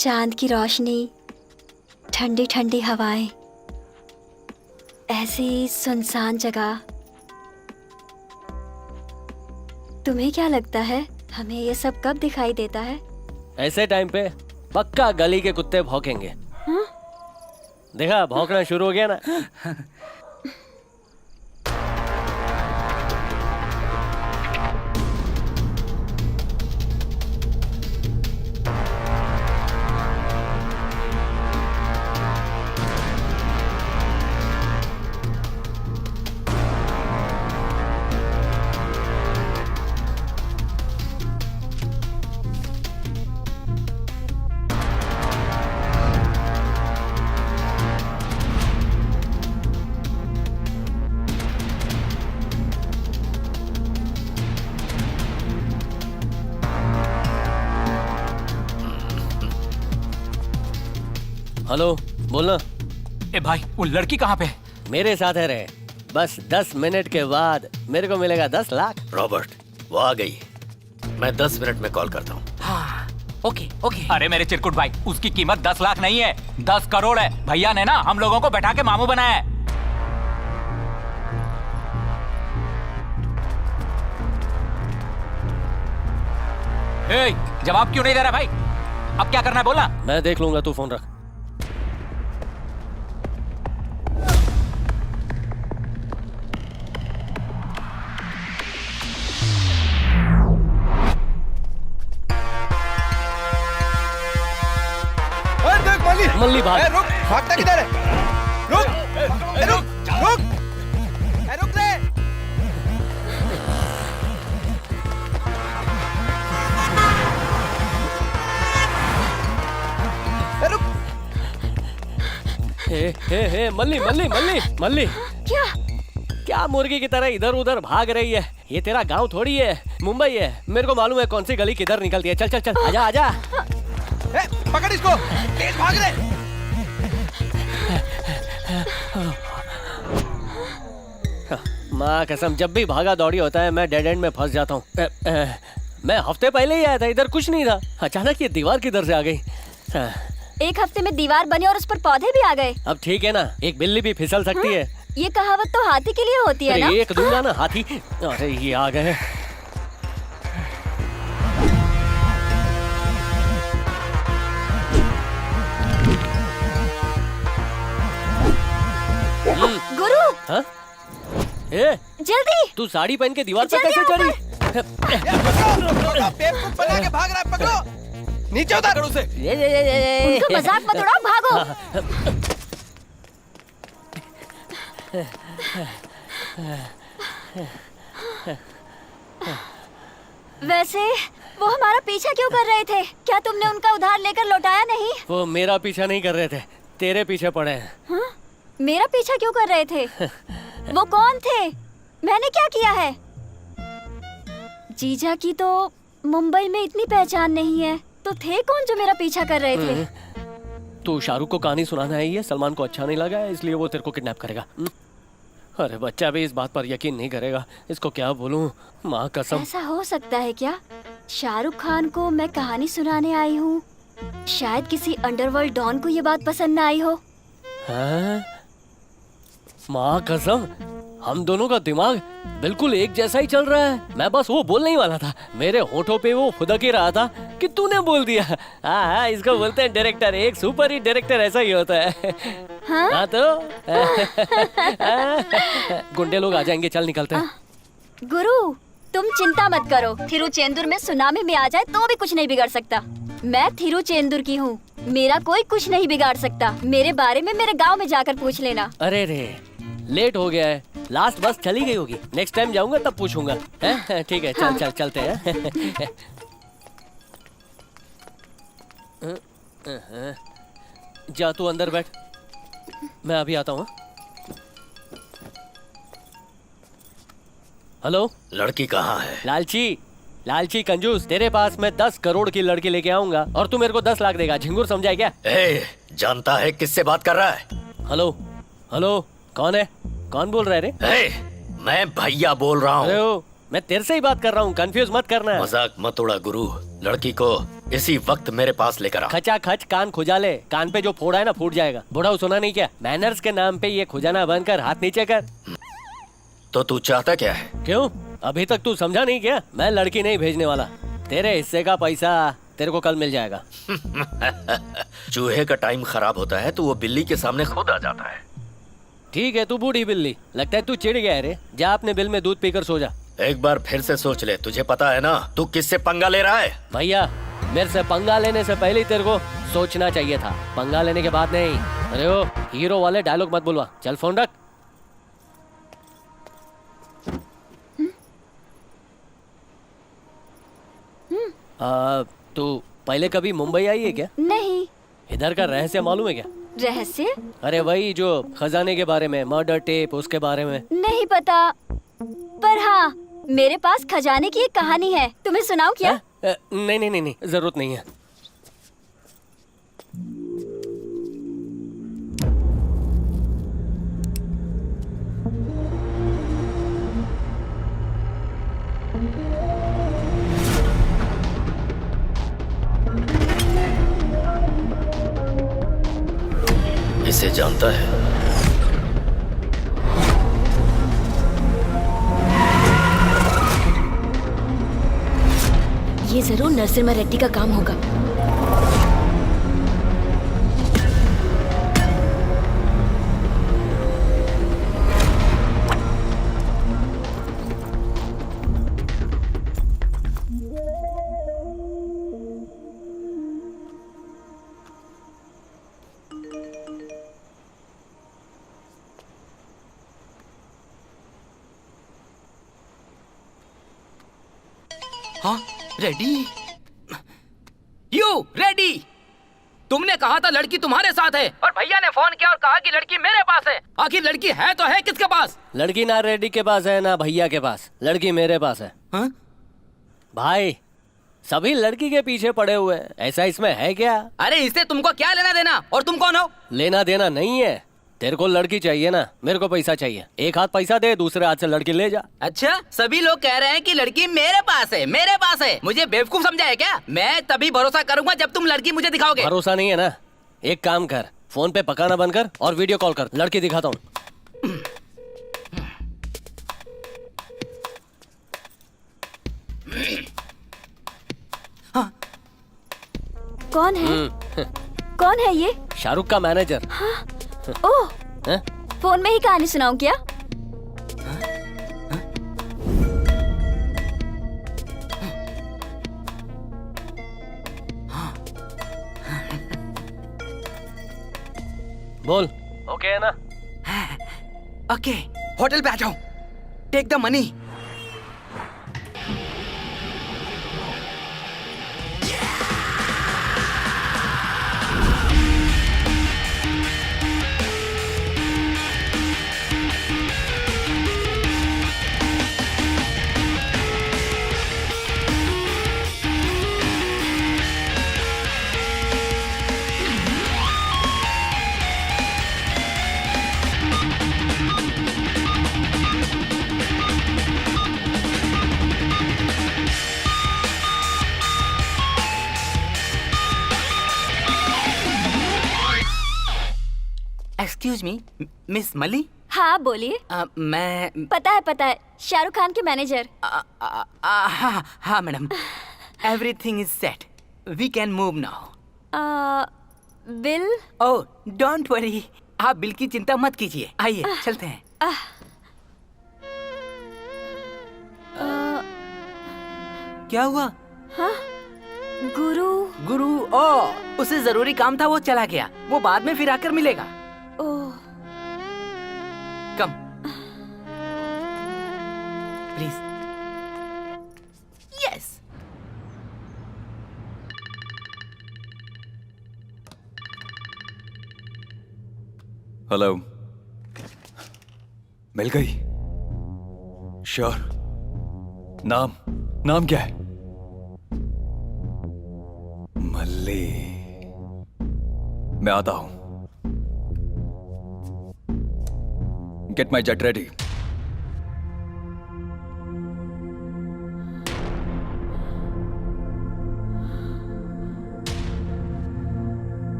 चांद की रोशनी, ठंडी ठंडी हवाएं, ऐसी सुनसान जगह। तुम्हें क्या लगता है हमें ये सब कब दिखाई देता है? ऐसे टाइम पे पक्का गली के कुत्ते भौंकेंगे। हाँ? देखा, भौंकना शुरू हो गया ना। हेलो, बोलना। ए भाई, वो लड़की कहाँ पे है? मेरे साथ है रे। बस 10 मिनट के बाद मेरे को मिलेगा 10 लाख। रॉबर्ट, वो आ गई। मैं 10 मिनट में कॉल करता हूँ। हाँ, ओके ओके। अरे मेरे चिरकुट भाई, उसकी कीमत 10 लाख नहीं है, 10 करोड़ है। भैया ने ना हम लोगों को बैठा के मामू बनाया है। ए, जवाब क्यों नहीं दे रहा भाई? अब क्या करना है बोलना। मैं देख लूंगा, तू फोन रख। मल्ली भाग। रुक, भागता किधर है? रुक, रुक, रुक, रुक रे। रुक। हे, मल्ली मल्ली मल्ली मल्ली। क्या मुर्गी की तरह इधर उधर भाग रही है? ये तेरा गांव थोड़ी है, मुंबई है। मेरे को मालूम है कौन सी गली किधर निकलती है। चल चल चल, आजा आजा। पकड़ इसको, तेज भाग रहे। माँ कसम, जब भी भागा दौड़ी होता है मैं डेड एंड में फंस जाता हूँ। मैं हफ्ते पहले ही आया था, इधर कुछ नहीं था। अचानक ये दीवार किधर से आ गई? एक हफ्ते में दीवार बनी और उस पर पौधे भी आ गए। अब ठीक है ना, एक बिल्ली भी फिसल सकती है। ये कहावत तो हाथी के लिए होती है ना? एक दूंगा ना हाथी। अरे ये आ गए। गुरु, हाँ? ए, जल्दी। तू साड़ी पहन के दीवार पर कैसे चढ़ी? बेवकूफ बना के भाग रहा है, पकड़ो। नीचे उतार उसे। उनका मजाक मत उड़ाओ, भागो। वैसे वो हमारा पीछा क्यों कर रहे थे? क्या तुमने उनका उधार लेकर लौटाया नहीं? वो मेरा पीछा नहीं कर रहे थे, तेरे पीछे पड़े हैं। हाँ? मेरा पीछा क्यों कर रहे थे? वो कौन थे? मैंने क्या किया है? जीजा की तो मुंबई में इतनी पहचान नहीं है, तो थे कौन जो मेरा पीछा कर रहे थे? तू शाहरुख को कहानी सुनाना है, ये सलमान को अच्छा नहीं लगा है, इसलिए वो तेरे को किडनैप करेगा। अरे बच्चा भी इस बात पर यकीन नहीं करेगा, इसको क्या बोलूं? माँ कसम। ऐसा हो सकता है क्या? शाहरुख खान को मैं कहानी सुनाने आई हूँ, शायद किसी अंडरवर्ल्ड डॉन को ये बात पसंद न आई हो। हाँ? माँ कसम, हम दोनों का दिमाग बिल्कुल एक जैसा ही चल रहा है। मैं बस वो बोलने ही वाला था, मेरे होठों पे वो फुदक ही रहा था कि तूने बोल दिया। हाँ, इसको बोलते हैं डायरेक्टर। एक सुपर हिट डायरेक्टर ऐसा ही होता है। हाँ तो गुंडे लोग आ जाएंगे, चल निकलते हैं। गुरु, तुम चिंता मत करो, थिरुचेंदुर में सुनामी में आ जाए तो भी कुछ नहीं बिगड़ सकता। मैं थिरुचेंदुर की हूँ, मेरा कोई कुछ नहीं बिगाड़ सकता। मेरे बारे में मेरे गांव में जाकर पूछ लेना। अरे रे, लेट हो गया है, लास्ट बस चली गई होगी। नेक्स्ट टाइम जाऊंगा तब पूछूंगा। ठीक है, चल हाँ। चल चलते हैं। जा तू अंदर बैठ, मैं अभी आता हूँ। हेलो, लड़की कहाँ है? लालची, लालची कंजूस, तेरे पास मैं 10 करोड़ की लड़की लेके आऊंगा और तू मेरे को 10 लाख देगा। झिंगुर समझा क्या? ए, जानता है किससे बात कर रहा है? हेलो हेलो, कौन है? कौन बोल रहा है रे? मैं भैया बोल रहा अरे हूँ। ओ, मैं तेरे से ही बात कर रहा हूँ, कंफ्यूज मत करना। मजाक मत उड़ा गुरु, लड़की को इसी वक्त मेरे पास लेकर आ। खचा खच कान खुजा ले, कान पे जो फोड़ा है ना फूट जाएगा। बुढ़ा सुना नहीं क्या? मैनर्स के नाम पे ये खुजाना बंद कर, हाथ नीचे कर। तो तू चाहता क्या है? क्यों? अभी तक तू समझा नहीं क्या? मैं लड़की नहीं भेजने वाला। तेरे हिस्से का पैसा तेरे को कल मिल जाएगा। चूहे का टाइम खराब होता है तो वो बिल्ली के सामने खुद आ जाता है। ठीक है, तू बूढ़ी बिल्ली, लगता है तू चिढ़ गया है रे। जा अपने बिल में दूध पीकर सो जा। एक बार फिर से सोच ले, तुझे पता है ना तू किससे पंगा ले रहा है? भैया, मेरे से पंगा लेने से पहले ही तेरे को सोचना चाहिए था, पंगा लेने के बाद नहीं। अरे ओ हीरो वाले डायलॉग मत बुलवा, चल फोन रख। तू पहले कभी मुंबई आई है क्या? नहीं। इधर का रहस्य मालूम है क्या? रहस्य? अरे वही जो खजाने के बारे में, मर्डर टेप, उसके बारे में। नहीं पता, पर हाँ मेरे पास खजाने की एक कहानी है, तुम्हें सुनाऊं क्या? नहीं नहीं नहीं नहीं, जरूरत नहीं है। इसे जानता है? ये जरूर नरसिम्हा रेड्डी का काम होगा। हाँ रेडी? You ready? तुमने कहा था लड़की तुम्हारे साथ है और भैया ने फोन किया और कहा कि लड़की मेरे पास है। आखिर लड़की है तो है किसके पास? लड़की ना रेड्डी के पास है ना भैया के पास, लड़की मेरे पास है। हाँ? भाई सभी लड़की के पीछे पड़े हुए हैं, ऐसा इसमें है क्या? अरे इससे तुमको क्या लेना देना? और तुम कौन हो? लेना देना नहीं है, तेरे को लड़की चाहिए ना, मेरे को पैसा चाहिए। एक हाथ पैसा दे, दूसरे हाथ से लड़की ले जा। अच्छा, सभी लोग कह रहे हैं कि लड़की मेरे पास है, मेरे पास है। मुझे बेवकूफ समझा है क्या? मैं तभी भरोसा करूंगा जब तुम लड़की मुझे दिखाओगे। भरोसा नहीं है ना? एक काम कर, फोन पे पकाना बंद कर और वीडियो कॉल कर, लड़की दिखाता हूँ। हाँ। कौन है? कौन है ये? शाहरुख का मैनेजर। हाँ? ओह, फोन में ही कहानी सुनाऊं क्या? बोल। ओके है ना? ओके, होटल पे आ जाओ। Take the money. Excuse me, miss मली? हाँ बोलिए। मैं पता है, शाहरुख खान के मैनेजर। हाँ madam, everything is set, we can move now. Bill? Oh don't worry, आप बिल की चिंता मत कीजिए। आइए चलते हैं। क्या हुआ? हाँ? गुरु? ओह, उसे जरूरी काम था, वो चला गया। वो बाद में फिर आकर मिलेगा। ओह, कम प्लीज। यस। हेलो, मिल गई? श्योर? नाम क्या है? मल्ली। मैं आता हूं। Get my jet ready.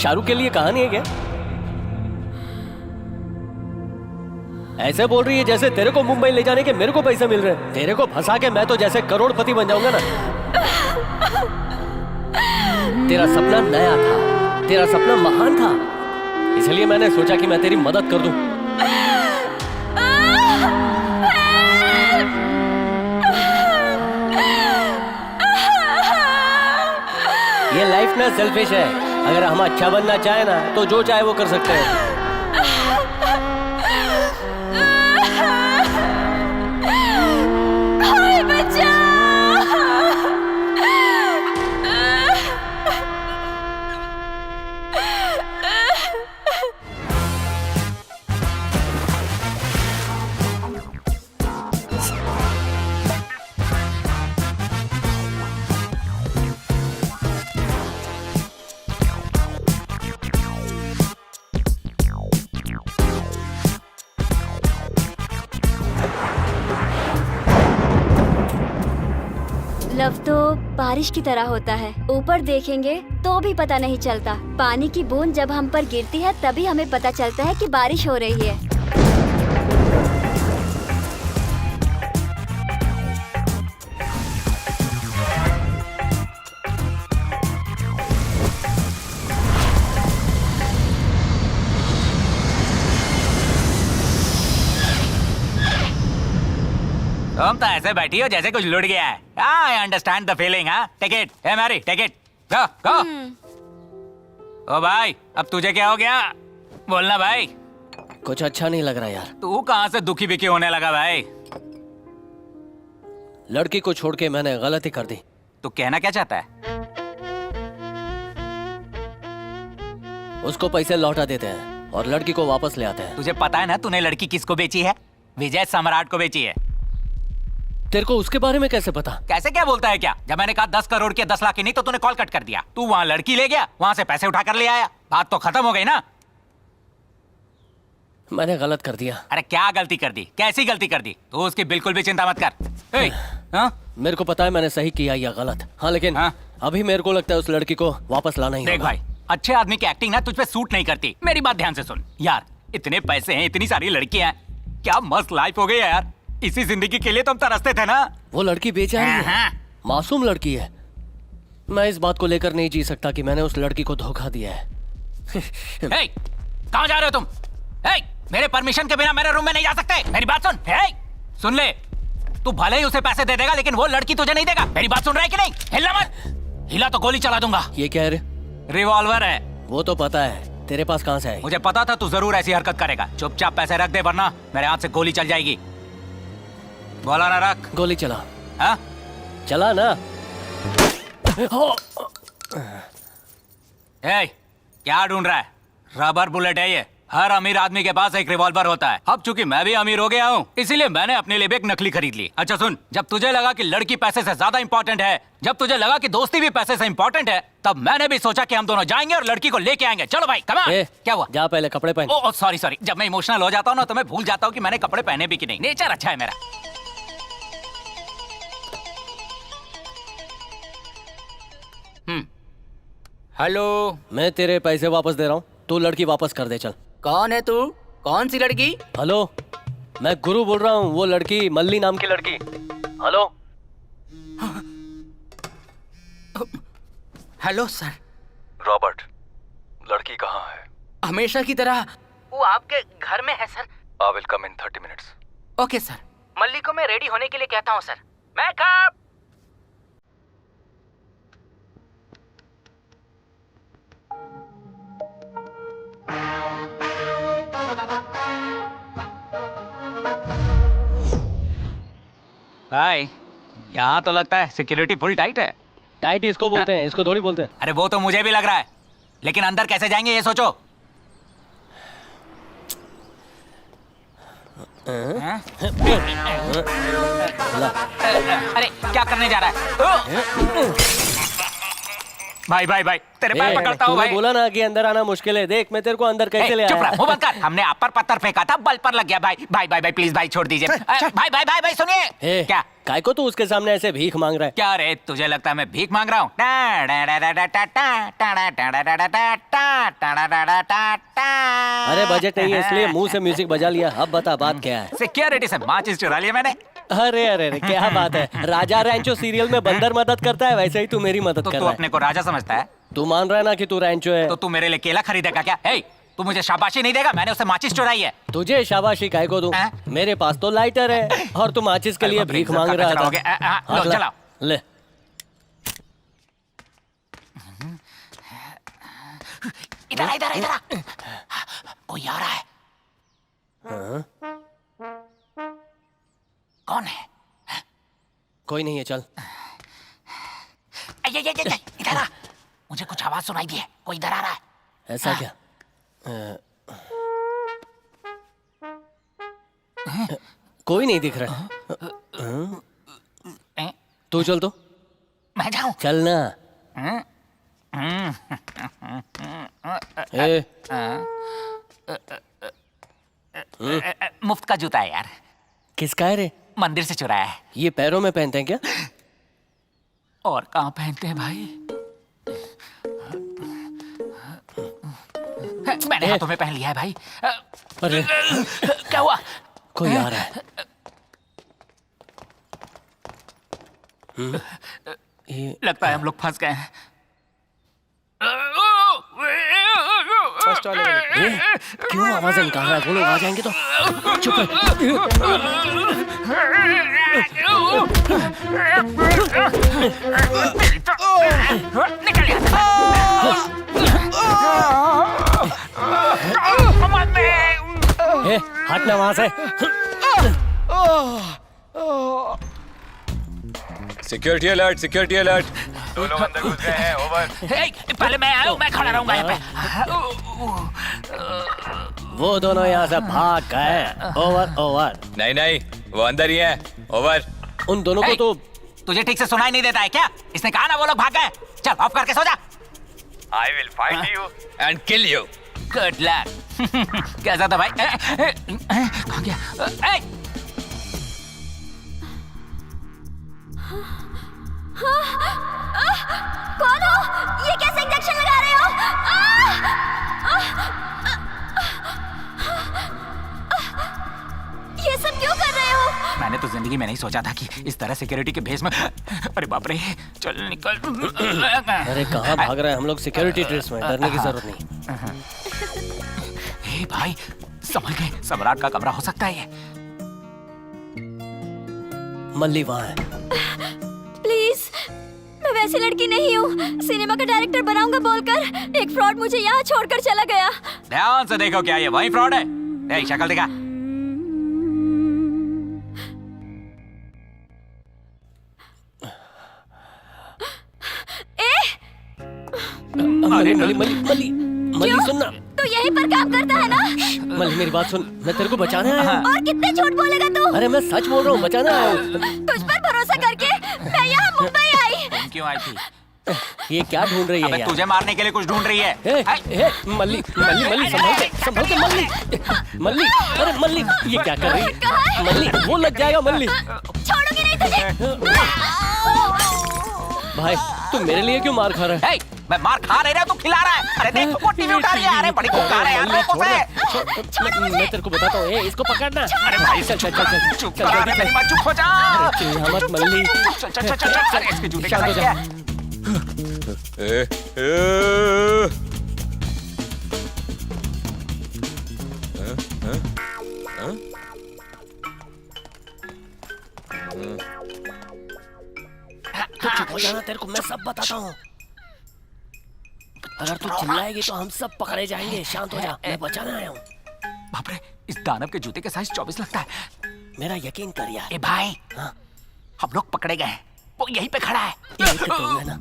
Shahrukh के लिए कहानी है क्या? ऐसे बोल रही है जैसे तेरे को मुंबई ले जाने के मेरे को पैसे मिल रहे हैं। तेरे को फंसा के मैं तो जैसे करोड़पति बन जाऊंगा ना। तेरा सपना नया था, तेरा सपना महान था, इसलिए मैंने सोचा कि मैं तेरी मदद कर दूं। ये लाइफ ना सेल्फिश है। अगर हम अच्छा बनना चाहे ना तो जो चाहे वो कर सकते हैं। लव तो बारिश की तरह होता है, ऊपर देखेंगे तो भी पता नहीं चलता। पानी की बूंद जब हम पर गिरती है तभी हमें पता चलता है कि बारिश हो रही है। तुम तो ऐसे बैठी हो जैसे कुछ लुट गया है। I understand the feeling. हाँ, take it. Hey Mary, take it. Go go. ओ भाई, अब तुझे क्या हो गया? बोलना भाई। कुछ अच्छा नहीं लग रहा यार। तू कहाँ से दुखी बिखी होने लगा भाई? लड़की को छोड़ के मैंने गलती कर दी। तू कहना क्या चाहता है? उसको पैसे लौटा देते हैं और लड़की को वापस ले आते हैं। तुझे पता है ना तूने लड़की किसको बेची है? विजय सम्राट को बेची है। तेरे को उसके बारे में कैसे पता? कैसे क्या बोलता है क्या? जब मैंने कहा 10 करोड़ के 10 लाख की नहीं तो तूने कॉल कट कर दिया। तू वहाँ लड़की ले गया, वहाँ से पैसे उठा कर ले आया। बात तो खत्म हो गई ना। मैंने गलत कर दिया। अरे क्या गलती कर दी? कैसी गलती कर दी? तू उसकी बिल्कुल भी चिंता मत कर। मेरे को पता है मैंने सही किया या गलत। हाँ लेकिन अभी मेरे को लगता है उस लड़की को वापस लाना ही होगा। देख भाई, अच्छे आदमी की एक्टिंग ना तुझ पे सूट नहीं करती। मेरी बात ध्यान से सुन यार। इतने पैसे हैं, इतनी सारी लड़कियां हैं, क्या मस्त लाइफ हो गई है यार। इसी जिंदगी के लिए तो हम तरसते थे ना। वो लड़की बेचारी है, मासूम लड़की है। मैं इस बात को लेकर नहीं जी सकता कि मैंने उस लड़की को धोखा दिया है। कहाँ जा रहे हो तुम? मेरे परमिशन के बिना मेरे रूम में नहीं जा सकते। मेरी बात सुन। सुन ले, तू भले ही उसे पैसे दे देगा लेकिन वो लड़की तुझे नहीं देगा। मेरी बात सुन रहा है कि नहीं? हिलना मत। हिला तो गोली चला दूंगा। ये क्या है? रिवॉल्वर है। वो तो पता है, तेरे पास कहाँ से है? मुझे पता था तू जरूर ऐसी हरकत करेगा। चुपचाप पैसे रख दे वरना मेरे हाथ से गोली चल जाएगी। बोला ना रख। गोली चला। हाँ? चला ना। क्या ढूंढ रहा है? रबर बुलेट है ये। हर अमीर आदमी के पास एक रिवॉल्वर होता है। अब चूंकि मैं भी अमीर हो गया हूँ इसीलिए मैंने अपने लिए भी एक नकली खरीद ली। अच्छा सुन, जब तुझे लगा कि लड़की पैसे से ज्यादा इंपॉर्टेंट है, जब तुझे लगा कि दोस्ती भी पैसे से इंपॉर्टेंट है, तब मैंने भी सोचा कि हम दोनों जाएंगे और लड़की को लेके आएंगे। चलो भाई, कम ऑन। क्या हुआ? जा पहले कपड़े पहन। ओह सॉरी सॉरी, जब मैं इमोशनल हो जाता हूँ ना तो मैं भूल जाता हूँ कि मैंने कपड़े पहने भी कि नहीं। नेचर अच्छा है मेरा। हेलो, मैं तेरे पैसे वापस दे रहा हूँ, तू लड़की वापस कर दे। चल। कौन है तू? कौन सी लड़की? हेलो, मैं गुरु बोल रहा हूँ। वो लड़की मल्ली नाम की लड़की। हेलो। Hello sir. रॉबर्ट, लड़की कहाँ है? हमेशा की तरह वो आपके घर में है sir. I will come in 30 minutes. Okay sir. Malli को मैं रेडी होने के लिए कहता हूँ सर। मैं कब? भाई, यहाँ तो लगता है सिक्योरिटी फुल टाइट है। टाइट इसको बोलते हैं, इसको थोड़ी बोलते हैं। अरे वो तो मुझे भी लग रहा है, लेकिन अंदर कैसे जाएंगे ये सोचो। अरे क्या करने जा रहा है? भाई भाई भाई तेरे पैर पकड़ता हूँ तूने भाई। बोला ना कि अंदर आना मुश्किल है, देख मैं तेरे को अंदर कैसे ले चुप आया। रहा, मुंह बंद कर। हमने आप पर पत्थर फेंका था, बल पर लग गया भाई। भाई भाई भाई प्लीज भाई छोड़ दीजिए। भाई भाई भाई भाई सुनिए। क्या काय को तू उसके सामने ऐसे भीख मांग रहा है? क्या रे, तुझे लगता है मैं भीख मांग रहा हूँ? अरे बजट नहीं है इसलिए मुंह से म्यूजिक बजा लिया। अब बता बात क्या है? सिक्योरिटी से माचिस चुरा लिया मैंने। अरे अरे अरे क्या बात है, राजा रैंचो सीरियल में बंदर मदद करता है वैसे ही तू मेरी मदद कर तू रहा है। अपने को राजा समझता है? तू मान रहा है ना कि तू रैंचो है? तो तू मेरे लिए केला खरीदेगा क्या? तू मुझे शाबाशी नहीं देगा? मैंने उससे माचिस चुराई है। तुझे शाबाशी काय को दूं? मेरे पास तो लाइटर है और तू माचिस के लिए भीख मांग रहा था। लो चलाओ। ले इधर इधर इधर कोई आ रहा है। कौन है? कोई नहीं है, चल। इधर आ, मुझे कुछ आवाज सुनाई दी है, कोई इधर आ रहा है। ऐसा क्या? कोई नहीं दिख रहा। तू चल तो। मैं जाऊं? चल ना। मुफ्त का जूता है यार। किसका है रे? मंदिर से चुराया है। ये पैरों में पहनते हैं क्या? और कहाँ पहनते हैं भाई? मैंने हाथों में पहन लिया है भाई। अरे क्या हुआ? कोई आ रहा है। लगता है हम लोग फंस गए हैं। क्यों आवाजें निकाल रहा है? वो लोग आ जाएंगे तो चुप हटना वहां से। Security alert, security alert. दो लोग अंदर घुस गए हैं, ओवर। पहले मैं आया हूँ, मैं खड़ा रहूंगा यहाँ पे। वो दोनों यहाँ से भाग गए। Over over. नहीं नहीं, वो अंदर ही है। ओवर। उन दोनों को तो तुझे ठीक से सुनाई नहीं देता है क्या? इसने कहा ना वो लोग भाग गए। चल ऑफ करके सो जा। I will find you and kill you. Good luck. कैसा था भाई? कहाँ गया? कौन हो? ये कैसे इंजेक्शन लगा रहे हो? ये सब क्यों कर रहे हो? मैंने तो जिंदगी में नहीं सोचा था कि इस तरह सिक्योरिटी के भेस में। अरे बाप रे, चल निकल। अरे कहाँ भाग रहे हैं हम लोग? सिक्योरिटी ड्रेस में, डरने की जरूरत नहीं। हे भाई समझ गए, सम्राट का कमरा हो सकता है ये। मल्ली वहाँ है। प्लीज, मैं वैसी लड़की नहीं हूँ। सिनेमा का डायरेक्टर बनाऊंगा बोलकर एक फ्रॉड मुझे यहाँ छोड़कर चला गया। ध्यान से देखो, क्या ये वही फ्रॉड है? शक्ल दिखा। मल्ली मल्ली मल्ली मल्ली मल्ली सुनना। तू यहीं पर काम करता है ना? मल्ली मेरी बात सुन, मैं तेरे को बचाने आया हूँ। और कितने झूठ बोलेगा तू? अरे मैं सच बोल रहा हूँ, बचाने आया हूँ। तुझ पर भरोसा करके मैं यहाँ मुंबई आई। क्यों आई थी? ये क्या ढूंढ रही है यार? तुझे मारने के लिए कुछ ढूंढ रही है। मल्ली मल्ली मल्ली संभल के मल्ली मल्ली। अरे मल्ली ये क्या कर रही है? मल्ली वो लग जाएगा। मल्ली छोड़ूंगी नहीं तुझे। भाई तू मेरे लिए क्यों मार खा रहा है? मैं मार खा नहीं रहा, तू खिला रहा है। अरे देख वो टीवी उठा रही है। अरे बड़ी कुत्ता है यार, मैं तेरे को बताता हूँ, इसको पकड़ना। अरे भाई चल चल चल चुप कर, मेरी बात चुप हो जा। मत मल्ली, चल चल चल चल। अरे इसके जूते का साइज क्या है? तू चुप हो जाना, तेरे को मैं सब बताता हूँ। अगर तू चिल्लाएगी तो हम सब पकड़े जाएंगे। शांत हो जा, मैं बचाने आया हूँ। बाप रे, इस दानव के जूते का साइज 24 लगता है। मेरा यकीन कर यार। ए भाई, हम लोग पकड़े गए हैं। वो यहीं पे खड़ा है। यहीं पे तो है ना।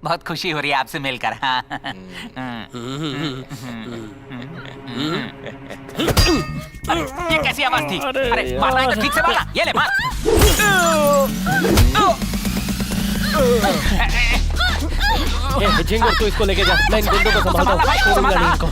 बहुत खुशी हो रही है आपसे मिलकर। हाँ। अरे ये कैसी आवाज थी? अरे मारना है तो ठीक से मारना। ये ले मार। झिंगुर तू इसको लेके जा, मैं इन गुंडों को संभालता हूँ। छोड़ूंगा नहीं इनको।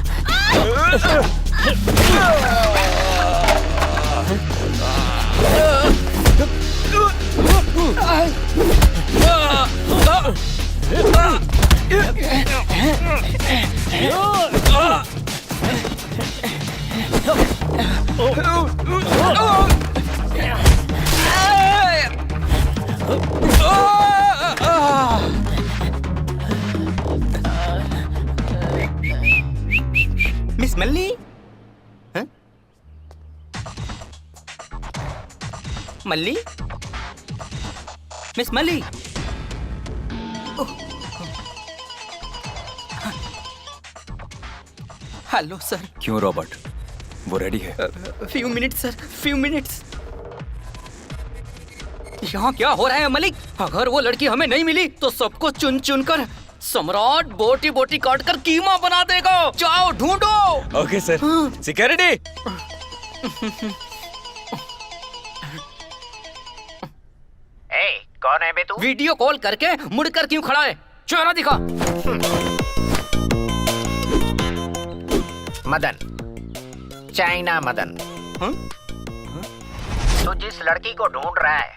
मिस मल्ली? हाँ? Malli? Miss Malli? Hello sir. क्यों रॉबर्ट, वो रेडी है? Few minutes sir, few minutes. यहाँ क्या हो रहा है मलिक? अगर वो लड़की हमें नहीं मिली तो सबको चुन चुन कर सम्राट बोटी बोटी काट कर कीमा बना देगा। जाओ ढूंढो। Okay sir. सिक्योरिटी। ए, कौन है बे तू? वीडियो कॉल करके मुड़कर क्यों खड़ा है? चेहरा दिखा। मदन, चाइना मदन। तू जिस लड़की को ढूंढ रहा है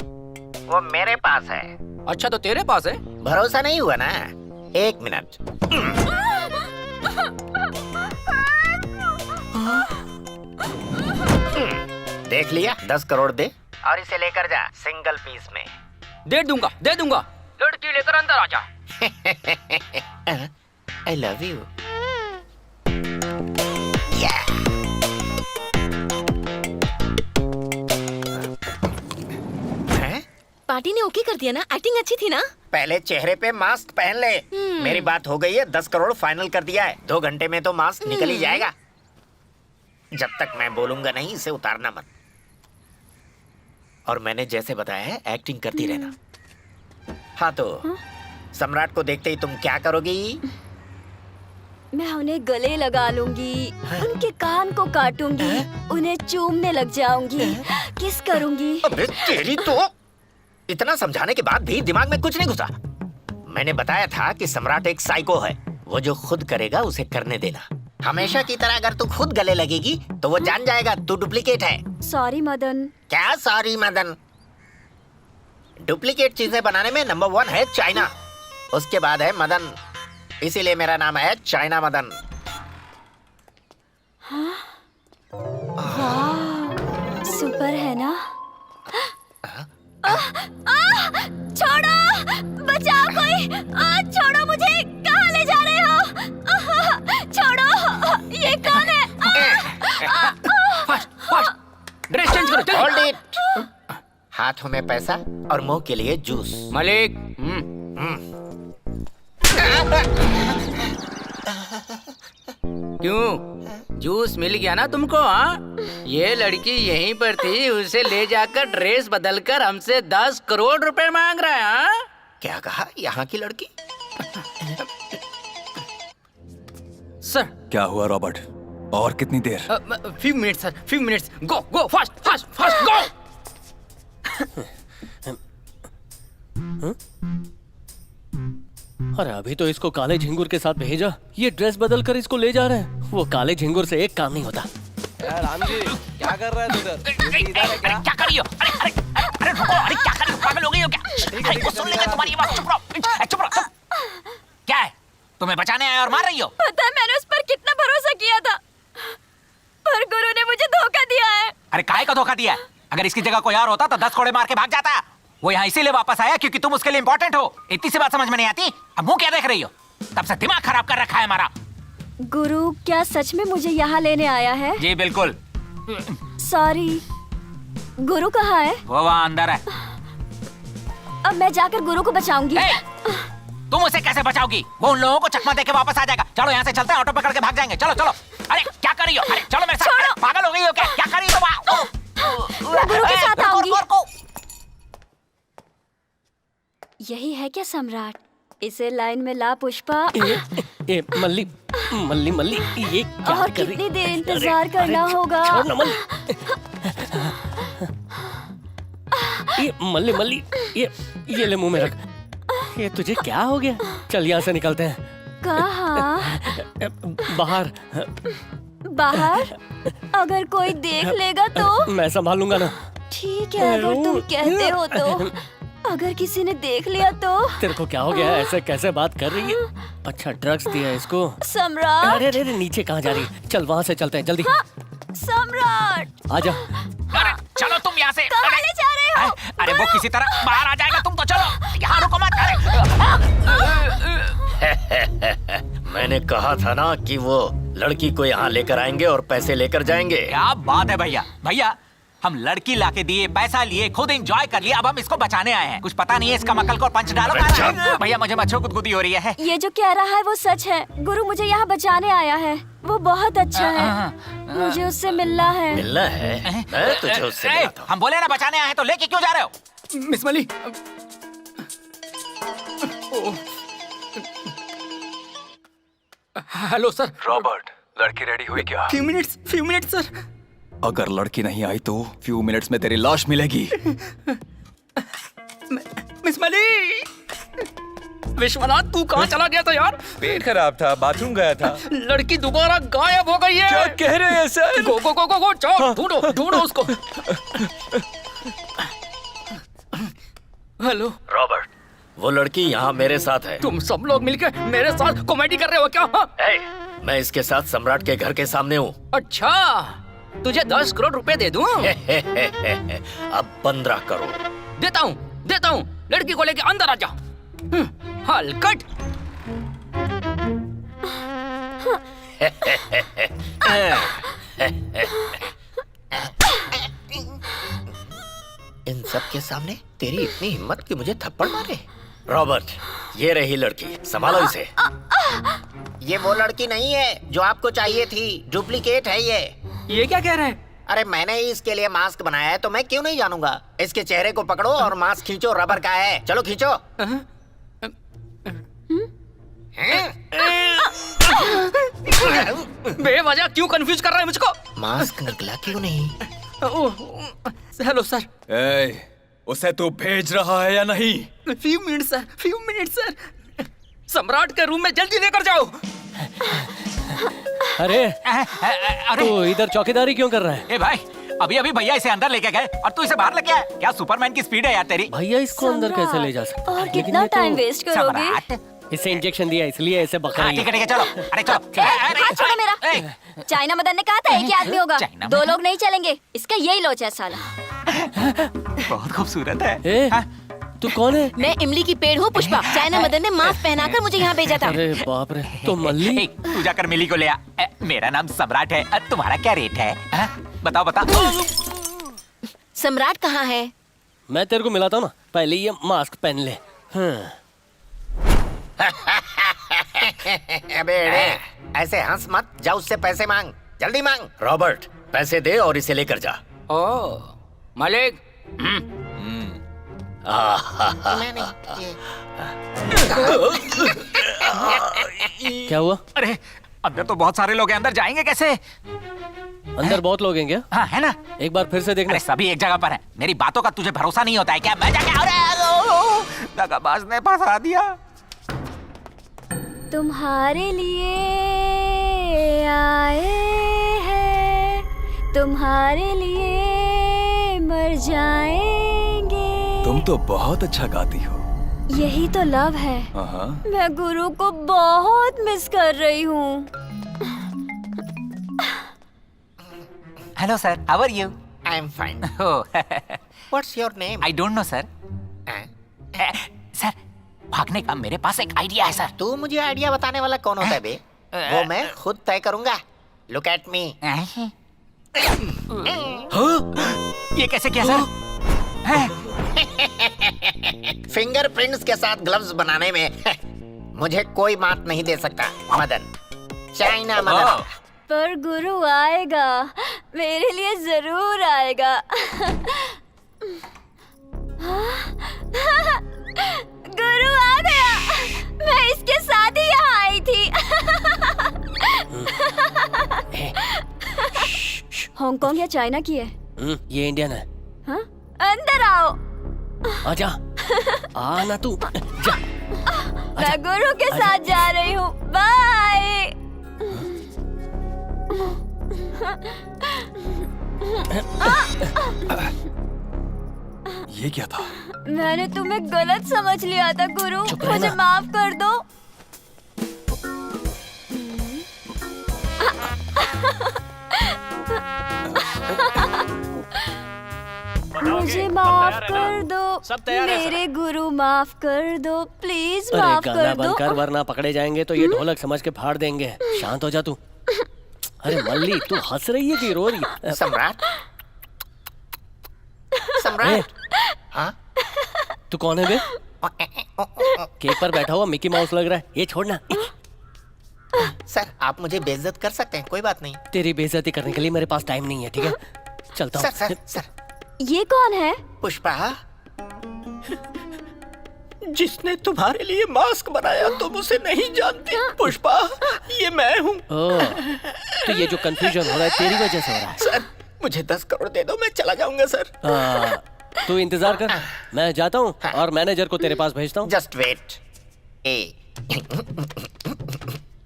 वो मेरे पास है। अच्छा तो तेरे पास है? भरोसा नहीं हुआ ना? एक मिनट। देख लिया? 10 करोड़ दे और इसे लेकर जा सिंगल पीस में। दे दूंगा, दे दूंगा। लड़की लेकर अंदर आ जा। I love you. पार्टी ने ओके कर दिया ना? एक्टिंग अच्छी थी ना? पहले चेहरे पे मास्क पहन ले। मेरी बात हो गई है, 10 करोड़ फाइनल कर दिया है। 2 घंटे में तो मास्क निकल ही जाएगा। जब तक मैं बोलूंगा नहीं इसे उतारना मत। और मैंने जैसे बताया है एक्टिंग करती रहना। हाँ तो सम्राट को देखते ही तुम क्या करोगी? मैं उन्हें गले लगा लूंगी, उनके कान को काटूंगी, उन्हें चूमने लग जाऊंगी, किस करूंगी। अबे तेरी तो! इतना समझाने के बाद भी दिमाग में कुछ नहीं घुसा। मैंने बताया था कि सम्राट एक साइको है। वो जो खुद करेगा उसे करने देना। हमेशा की तरह अगर तू खुद गले लगेगी तो वो जान जाएगा तू डुप्लीकेट है। सॉरी मदन। क्या सॉरी मदन? डुप्लीकेट चीजें बनाने में नंबर 1 है चाइना, उसके बाद है मदन। इसीलिए मेरा नाम है चाइना मदन। सुपर है ना? छोड़ो, बचाओ कोई। छोड़ो मुझे, कहाँ ले जा रहे हो? छोड़ो, ये कौन है? ड्रेस चेंज करो। Hold it. हाथों में पैसा और मुंह के लिए जूस। मलिक। क्यों, जूस मिल गया ना तुमको? हाँ, ये लड़की यहीं पर थी, उसे ले जाकर ड्रेस बदलकर हमसे 10 करोड़ रुपए मांग रहा है। हाँ? क्या कहा? यहाँ की लड़की? सर। क्या हुआ रॉबर्ट? और कितनी देर? Few minutes sir, few minutes. Go go fast fast fast go. अरे अभी तो इसको काले झिंगुर के साथ भेजा, ये ड्रेस बदल कर इसको ले जा रहे हैं। वो काले झिंगुर से एक काम नहीं होता। राम जी क्या कर रहा है इधर? इधर है क्या? क्या कर रही हो? अरे अरे अरे रुको, अरे क्या कर रही हो? पागल हो गई हो क्या? अरे वो सुन लेगा तुम्हारी बात। चुप रहो, चुप रहो। क्या है? तुम्हें बचाने आया और मार रही हो? पता है मैंने उस पर कितना भरोसा किया था, पर गुरु ने मुझे धोखा दिया है। अरे काहे का धोखा दिया? अगर इसकी जगह कोई और होता तो 10 कोड़े मार के भाग जाता। वो यहाँ इसीलिए वापस आया क्योंकि तुम उसके लिए इम्पोर्टेंट हो। इतनी सी बात समझ में नहीं आती? अब मुंह क्या देख रही हो? तब से दिमाग खराब कर रखा है हमारा। गुरु क्या सच में मुझे यहाँ लेने आया है? जी बिल्कुल। सॉरी, गुरु कहाँ है? वो वहाँ अंदर है। अब मैं जाकर गुरु को बचाऊंगी। तुम उसे कैसे बचाओगी? वो उन लोगों को चकमा देके वापस आ जाएगा। चलो यहाँ से चलते हैं, ऑटो पकड़ के भाग जाएंगे। चलो चलो। अरे क्या कर रही हो? अरे चलो मेरे साथ। पागल हो गई हो क्या? क्या कर रही हो? मैं गुरु के साथ आऊंगी। यही है क्या सम्राट? इसे लाइन में ला पुष्पा। ए मल्ली मल्ली मल्ली, ये क्या और कर रही? कितनी देर इंतजार करना होगा? छोड़ ना मल्ली। ये मल्ली मल्ली, ये ले मुंह में रख। ये तुझे क्या हो गया? चल यहाँ से निकलते हैं। कहाँ? बाहर। बाहर? अगर कोई देख लेगा तो? मैं संभालूंगा ना। ठीक है, अगर तुम कहते हो तो। अगर किसी ने देख लिया तो? तेरे को क्या हो गया? ऐसे कैसे बात कर रही है? अच्छा ड्रग्स दिया है इसको? सम्राट। अरे अरे नीचे कहाँ जा रही है? चल वहाँ से चलते हैं जल्दी। हाँ, सम्राट। आजा। अरे चलो तुम यहाँ से। कहाँ ले जा रहे हो? अरे वो किसी तरह बाहर आ जाएगा, तुम तो चलो, यहाँ रुको मत। मैंने कहा था ना कि वो लड़की को यहाँ लेकर आएंगे और पैसे लेकर जाएंगे। क्या बात है भैया। भैया हम लड़की लाके दिए, पैसा लिए, खुद एंजॉय कर लिया, अब हम इसको बचाने आए हैं। कुछ पता नहीं है इसका मक्कल को पंच डालो। भैया मुझे मच्छर गुदगुदी हो रही है। ये जो कह रहा है वो सच है। गुरु मुझे यहाँ बचाने आया है। वो बहुत अच्छा है। मुझे उससे मिलना है। मिलना है? मैं तुझे उससे मिलाता हूँ। हम बोले ना बचाने आए हैं, तो लेके क्यों जा रहे हो? मिस मली। Hello sir. रॉबर्ट, लड़की रेडी हुई क्या? Few minutes sir. अगर लड़की नहीं आई तो फ्यू मिनट्स में तेरी लाश मिलेगी। मिस मली। विश्वनाथ तू कहाँ चला गया था यार? पेट खराब था, बाथरूम गया था। लड़की दोबारा गायब हो गई है। क्या कह रहे हैं सर? गो गो गो गो गो, जाओ ढूंढो उसको। हेलो रॉबर्ट, वो लड़की यहाँ मेरे साथ है। तुम सब लोग मिलकर मेरे साथ कॉमेडी कर रहे हो क्या? हाँ? मैं इसके साथ सम्राट के घर के सामने हूँ। अच्छा, तुझे 10 करोड़ रुपए दे दूं? अब 15 करोड़ देता हूँ। लड़की को लेके अंदर आ जा। हलकट। इन सब के सामने तेरी इतनी हिम्मत कि मुझे थप्पड़ मारे? रॉबर्ट, ये रही लड़की, संभालो इसे। ये वो लड़की नहीं है जो आपको चाहिए थी, डुप्लीकेट है ये। ये क्या कह रहे हैं? अरे मैंने ही इसके लिए मास्क बनाया है तो मैं क्यों नहीं जानूंगा। इसके चेहरे को पकड़ो और मास्क खींचो, रबर का है। चलो खींचो। बेवजह क्यों कंफ्यूज कर रहा है मुझको? मास्क निकला क्यों नहीं? Hello sir. उसे तू भेज रहा है या नहीं? Few minute sir. सम्राट के रूम में जल्दी लेकर जाओ। अरे तू इधर चौकीदारी क्यों कर रहा है? ए भाई, अभी भैया इसे अंदर लेके गए और तू इसे बाहर लेके आया। क्या सुपरमैन की स्पीड है यार तेरी। भैया इसको अंदर कैसे ले जा सकते? और कितना टाइम वेस्ट करोगे? इसे इंजेक्शन दिया इसलिए ऐसे बका रही है। ठीक है चलो। अरे चलो। हाथ छोड़ो मेरा। चाइना मदन ने कहा था एक ही आदमी होगा, दो लोग नहीं चलेंगे। इसका यही लोच है साला। बहुत खूबसूरत है। तू कौन है? मैं इमली की पेड़ हूँ पुष्पा। चाइना मदन ने मास्क पहनाकर मुझे यहाँ भेजा था। अरे बाप रे, तो मल्ली। तू जाकर मिली को ले आ। मेरा नाम सम्राट है। तुम्हारा क्या रेट है? बताओ। सम्राट कहाँ है? मैं तेरे को मिलाता हूँ ना, पहले ये मास्क पहन ले। अबे ऐसे हंस मत, जा उससे पैसे मांग, जल्दी मांग। रॉबर्ट, पैसे दे और इसे लेकर जा। ओ मालिक। क्या हुआ? अरे अंदर तो बहुत सारे लोग हैं, अंदर जाएंगे कैसे? अंदर बहुत लोग हैं क्या? हाँ है ना। एक बार फिर से देखना। अरे सभी एक जगह पर हैं। मेरी बातों का तुझे भरोसा नहीं होता है क्या? मैं जाके दगाबाज ने फंसा दिया। तुम्हारे लिए आए हैं, तुम्हारे लिए मर जाएंगे। तुम तो बहुत अच्छा गाती हो। यही तो लव है। मैं गुरु को बहुत मिस कर रही हूँ। Hello sir, how are you? I am fine. What's your name? I don't know sir. Sir भागने का मेरे पास एक आइडिया है सर। तू मुझे आइडिया बताने वाला कौन होता है बे? वो मैं खुद तय करूंगा। Look at me. ये कैसे किया सर? फिंगरप्रिंट्स के साथ ग्लव्स बनाने में मुझे कोई मात नहीं दे सकता। मदन, चाइना मदन। पर गुरु आएगा, मेरे लिए जरूर आएगा। गुरु आ गया। हांगकांग या चाइना की है? ये इंडियन है। हाँ? अंदर आओ। आजा। आना तू। जा। मैं गुरु के साथ जा रही हूँ। बाय। ये क्या था? मैंने तुम्हें गलत समझ लिया था गुरु, मुझे माफ कर दो। मुझे माफ कर दो, मेरे गुरु माफ कर दो, प्लीज माफ गाना कर बंद दो। कर वरना पकड़े जाएंगे तो ये ढोलक समझ के फाड़ देंगे। शांत हो जा तू। अरे मल्ली, तू हंस रही है कि रो रही है? सम्राट, सम्राट। हाँ? तू कौन है बे? केक पर बैठा हुआ मिकी माउस लग रहा है। ये छोड़ना। सर, आप मुझे बेइज्जत कर सकते हैं, कोई बात नहीं। तेरी बेइज्जती करने के लिए मेरे पास टाइम नहीं है, ठीक है? चलता हूँ। Sir, sir, sir. ये कौन है? पुष्पा। जिसने तुम्हारे लिए मास्क बनाया तुम उसे नहीं जानती पुष्पा, ये मैं हूँ। तो ये जो कंफ्यूजन हो रहा है तेरी वजह से हो रहा है। सर मुझे 10 करोड़ दे दो, मैं चला जाऊंगा सर। तू इंतजार कर, मैं जाता हूँ और मैनेजर को तेरे पास भेजता हूँ। Just wait.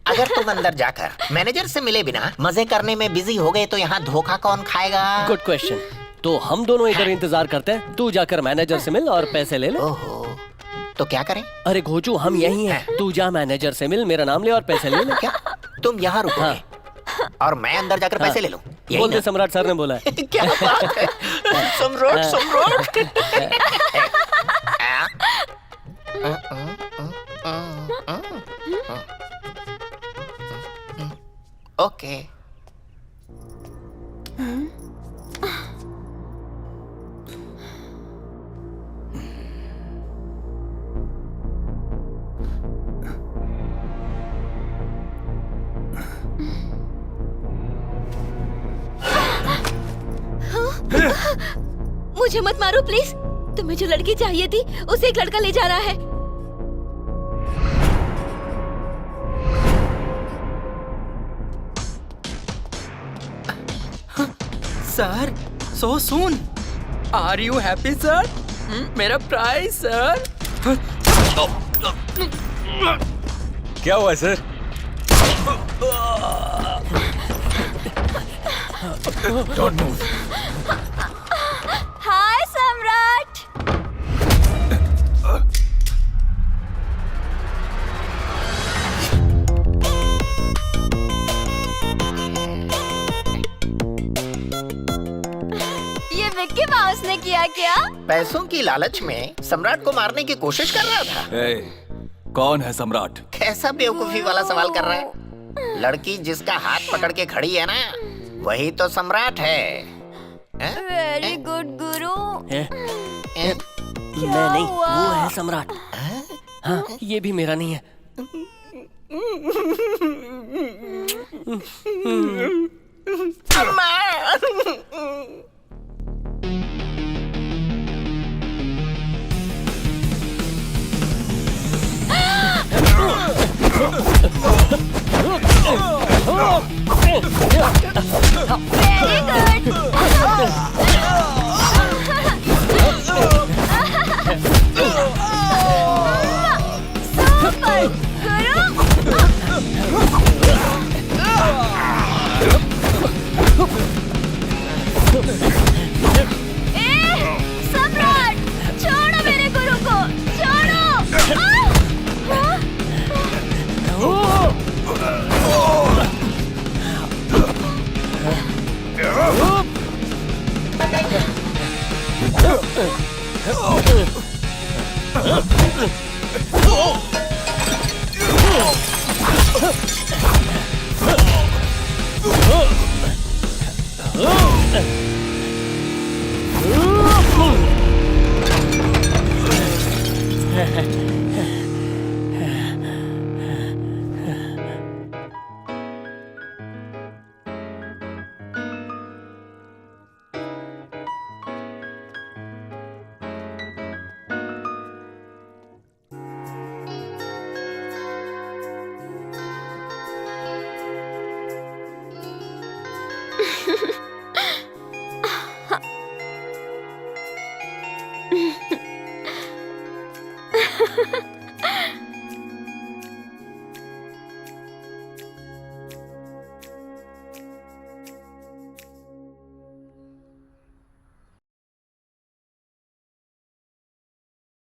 अगर तुम अंदर जाकर मैनेजर से मिले बिना मजे करने में बिजी हो गए तो यहाँ धोखा कौन खाएगा? Good question. तो हम दोनों इधर इंतजार करते हैं, तू जाकर मैनेजर से मिल और पैसे ले ले। ओहो, तो क्या करें? अरे घोचू, हम यही हैं। तू जा मैनेजर से मिल, मेरा नाम ले और पैसे ले ले। क्या तुम यहाँ रुकोगे और मैं अंदर जाकर पैसे ले लूं? बोल दे, सम्राट सर ने बोला है। क्या बात है? सम्राट, सम्राट। ओके। मुझे मत मारो प्लीज। तुम्हें जो लड़की चाहिए थी उसे एक लड़का ले जा रहा है। Sir, so soon. Are you happy, sir? मेरा प्राइज, सर। क्या हुआ सर? Don't move. हाय सम्राट। ये मिक्की माउस ने किया क्या? पैसों की लालच में सम्राट को मारने की कोशिश कर रहा था। कौन है सम्राट? कैसा बेवकूफी वाला सवाल कर रहा है? लड़की जिसका हाथ पकड़ के खड़ी है ना, वही तो सम्राट है। वेरी गुड गुरु। मैं नहीं, वो है सम्राट। हाँ, ये भी मेरा नहीं है। सम्राट, छोड़ो मेरे गुरु को, छोड़ो।